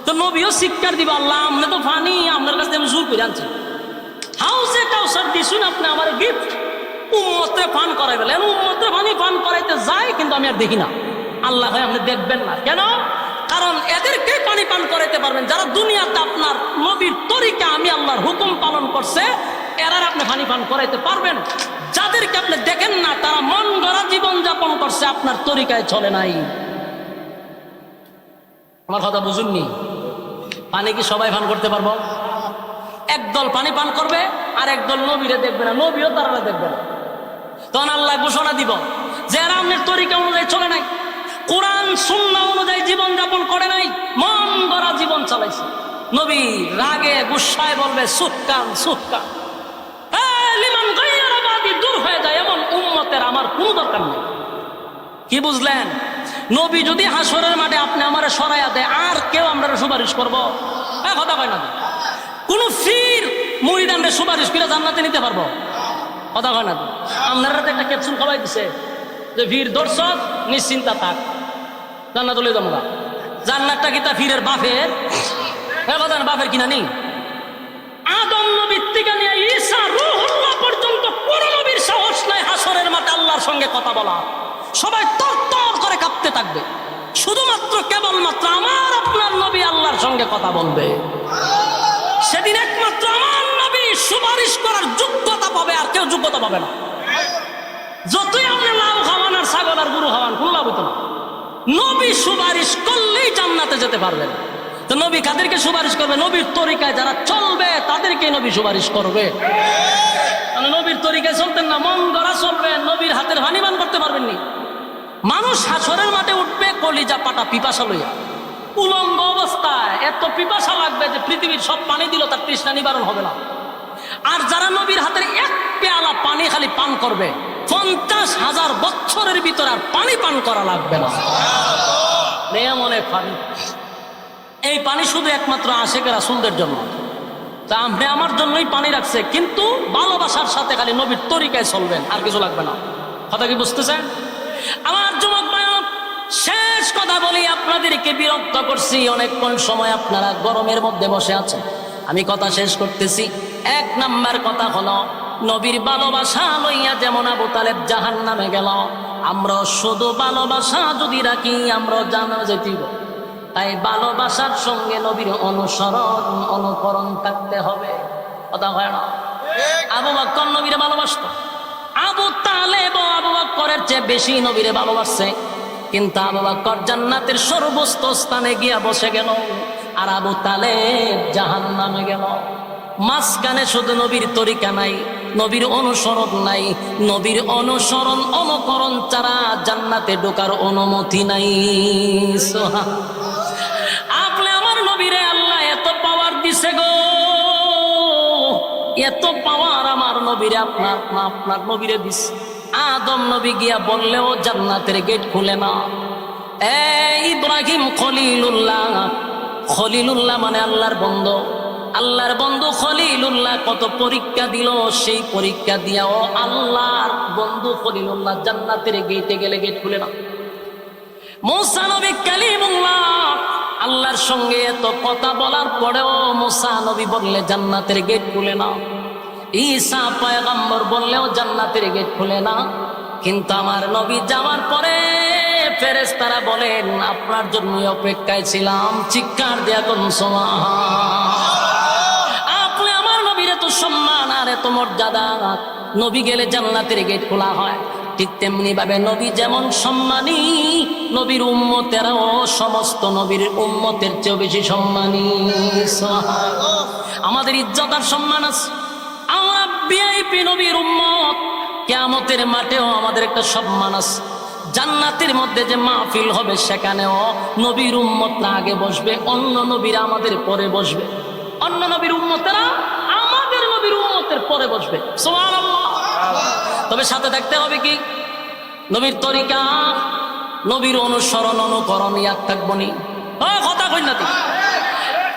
A: তো নবীও শিক্ষার দিবা, আল্লাহ আপনি তো পানি আপনার কাছে আমি জোর করে আনছি, হাউসে কাউসার দিছুন আপনি আমার গিফট, উম্মতে পান করাই বলেন, উম্মতে পানি পান করাইতে যায়, কিন্তু আমি আর দেখি না। আল্লাহ ভাই আপনি দেখবেন না কেন? কারণ এদেরকে পানি পান করাইতে পারবেন যারা দুনিয়াতে আপনার নবীর তরিকা আমি আল্লাহর হুকুম পালন করছে, এরা আপনি পানি পান করাইতে পারবেন। যাদেরকে আপনি দেখেন না তারা মন গড়া জীবন যাপন করছে, আপনার তরিকায় চলে নাই। আমার কথা বুঝুননি? পানি কি সবাই পান করতে পারবো? একদল পানি পান করবে আর একদল নবীরে দেখবে না, নবীও তারা দেখবে না। তখন আল্লাহ ঘোষণা দিব যে এরা আপনার তরিকা অনুযায়ী চলে নাই, কোরআন সুন্নাহ অনুযায়ী জীবন যাপন করে নাই, মন গড়া জীবন চালাইছে। নবী রাগে গুসায় বলবে, সুক্কান সুক্কান, লিমান গায়রা বাদি, দূর হয়ে যায়, এমন উম্মতের আমার কোনো দরকার নেই। কি বুঝলেন? নবী যদি হাসরের মাঠে আপনি আমারে সরাইয়া দেয়, আর কেউ আমরা সুপারিশ করবো? কথা কয় না। কোন ফির মুরিদানরে সুপারিশ করে জান্নাতে নিতে পারবো? কথা কয় না। আপনারা একটা ক্যাপসুল খাওয়াই দিছে যে ফির দর্শক নিশ্চিন্তা থাক, জান্নাত লই যাবো। জান্নাতটা কি তা ফিরের বাপের? কথা না, বাপের কিনা নেই। আদম নবীর থেকে নিয়ে ঈসা রূহুল্লাহ পর্যন্ত কোন নবীর সাহস নাই হাসরের মাঠে আল্লাহর সঙ্গে কথা বলা। সবাই তরতর করে কাঁপতে থাকবে, শুধুমাত্র কেবলমাত্র আমার আপনার নবী আল্লাহর সঙ্গে কথা বলবে। সেদিন একমাত্র আমার নবী সুপারিশ করার যোগ্যতা পাবে, আর কেউ যোগ্যতা পাবে না। যতই আপনি লাউ খাওয়ান আর ছাগল আর গরু খাওয়ান, কোন লাভ হতো না। নবী সুপারিশ করলেই জান্নাতে যেতে পারবেন। তো নবী কাদেরকে সুপারিশ করবে? নবীর তরিকায় যারা চলবে তাদেরকে নবী সুপারিশ করবে। নবীর তরিকায় চলতেন না, মন গড়া চলবেন, নবীর হাতের পানি পান করতে পারবেননি। মানুষ হাসরের মাঠে উঠবে কলিজা পাটা পিপাসা লইয়া, উলঙ্গ অবস্থায়, এত পিপাসা লাগবে যে পৃথিবীর সব পানি দিল তার তৃষ্ণা নিবারণ হবে না। আর যারা নবীর হাতের এক পেয়ালা পানি খালি পান করবে 50,000 বছরের ভিতর আর পানি পান করা লাগবে না। নিয়ম অনেক পানি। এই পানি শুধু একমাত্র আশেকের রাসূলদের জন্য। তা আপনি আমার জন্যই পানি রাখছে, কিন্তু ভালোবাসার সাথে খালি নবীর তরিকায় চলবেন, আর কিছু লাগবে না। কথা কি বুঝতেছেন? আমার যুবক ভাই, শেষ কথা বলি, আপনাদেরকে বিরক্ত করছি অনেকক্ষণ সময়, আপনারা গরমের মধ্যে বসে আছেন, আমি কথা শেষ করতেছি। 1 নাম্বার কথা হলো, নবীর ভালোবাসা লইয়া যেমন আবু তালেব জাহান্নামে গেল, আমরা শুধু ভালোবাসা যদি রাখি আমরা জানা যেতেই। তাই ভালোবাসার সঙ্গে নবীর অনুসরণ অনুকরণ থাকতে হবে। কথা হয় না? আবু বকর নবীরে ভালোবাসত, আবু তালেব আবু বকরের চেয়ে বেশি নবীরে ভালোবাসছে, কিন্তু আবু বকর জান্নাতের সর্বোচ্চ স্থানে গিয়া বসে গেল, আর আবু তালেব জাহান্নামে গেল। মাঝখানে শুধু নবীর তরিকা নাই, নবীর অনুসরণ নাই, নবীর অনুসরণ অনুকরণ ছাড়া জান্নাতে ঢোকার অনুমতি নাই। আপনি আমার নবীরে আল্লাহ এত পাওয়ার দিছে গো, এত পাওয়ার আমার নবীরে আপনার নবীরে দিছে। আদম নবী গিয়া বললেও জান্নাতের গেট খুলে না। ইব্রাহিম খলিলুল্লাহ, খলিলুল্লাহ মানে আল্লাহর বন্ধু, আল্লাহর বন্ধু খলিলুল্লাহ কত পরীক্ষা দিল, সেই পরীক্ষা দিয়াও আল্লাহর বন্ধু খলিলুল্লাহ জান্নাতের গেটে গেলে গেট খুলে না। মুসা নবী কালিমুল্লাহ, আল্লাহর সঙ্গে এত কথা বলার পরেও মুসা নবী বললে জান্নাতের গেট খুলে না। ঈসা পয়গম্বর বললেও জান্নাতের গেট খুলে না। কিন্তু আমার নবী যাওয়ার পরে ফেরেশতারা বলেন আপনার জন্যই অপেক্ষায় ছিলাম, চিৎকার দিয়া কোন আপনি আমার নবীর এত সম্মান আর এত মর্যাদা, নবী গেলে জান্নাতের গেট খোলা হয়। ঠিক তেমনি ভাবে নবী যেমন সম্মানী, নবীর উম্মতেরাও সমস্ত নবীর উম্মতের চেয়েও বেশি সম্মানী। আমাদের ইজ্জত আর সম্মান আছে, আমরা ভিআইপি নবীর উম্মত। কিয়ামতের মাঠেও আমাদের একটা সম্মান আছে। জান্নাতের মধ্যে যে মাহফিল হবে সেখানেও নবীর উম্মতরা আগে বসবে, অন্য নবীরা আমাদের পরে বসবে, অন্য নবীর উম্মতেরা আমাদের নবীর উম্মতের পরে বসবে। সুবহানাল্লাহ। তবে সাথে থাকতে হবে কি? নবীর তরিকা, নবীর অনুসরণ অনুকরণ ইয়াদ থাকবো নি? কথা কই না?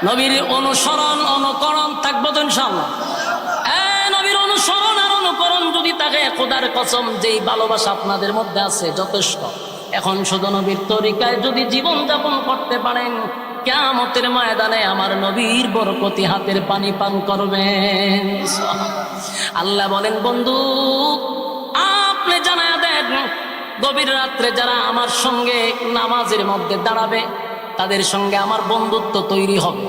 A: নবীর অনুসরণ অনুকরণ থাকবো তো ইনশাআল্লাহ। নবীর অনুসরণ আর অনুকরণ যদি থাকে, খোদার কসম যেই ভালোবাসা আপনাদের মধ্যে আছে যথেষ্ট। এখন শুধু নবীর তরিকায় যদি জীবন যাপন করতে পারেন, কিয়ামতের ময়দানে আমার নবীর বরকতি হাতের পানি পান করবেন। আল্লাহ বলেন বন্ধু আপনি জানায়া দেন, গভীর রাত্রে যারা আমার সঙ্গে নামাজের মধ্যে দাঁড়াবে তাদের সঙ্গে আমার বন্ধুত্ব তৈরি হবে,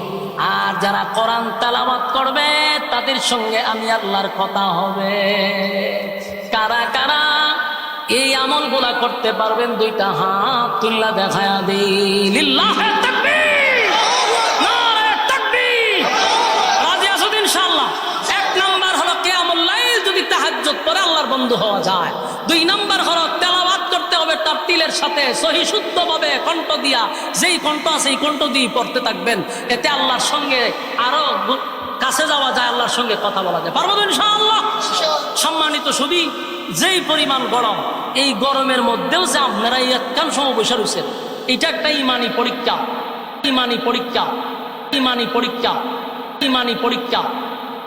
A: আর যারা কোরআন তেলাওয়াত করবে তাদের সঙ্গে আমি আল্লাহর কথা হবে। কারা কারা এই আমলগুলা করতে পারবেন? 2টা হাত তুল্লা দেখায়া দিই। লিল্লাহে তাকবীর, নারে তাকবীর। রাজি আছো ইনশাআল্লাহ? 1 নাম্বার হলো কিয়ামুল লাইল যদি তাহাজ্জুদ করে আল্লাহর বন্ধু হওয়া যায়। 2 নাম্বার হলো তেলাওয়াত করতে হবে তারতিলের সাথে, সহি শুদ্ধভাবে কণ্ঠ দিয়া, যেই কণ্ঠ আছে এই কণ্ঠ দিয়ে পড়তে থাকবেন। এতে আল্লাহর সঙ্গে আরো কাছে যাওয়া যায়, আল্লাহর সঙ্গে কথা বলা যায়। পারবো তো ইনশাআল্লাহ? সম্মানিত সুধী, যেই পরিমাণ গরম, এই গরমের মধ্যেও যে আপনারা একখান সময় বসে রয়েছেন, এটা একটা ইমানি পরীক্ষা। ইমানি পরীক্ষা, ইমানি পরীক্ষা, ইমানি পরীক্ষা,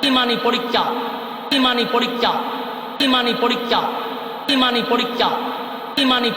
A: ইমানি পরীক্ষা, ইমানি পরীক্ষা, ইমানি পরীক্ষা, ইমানি পরীক্ষা, ইমানি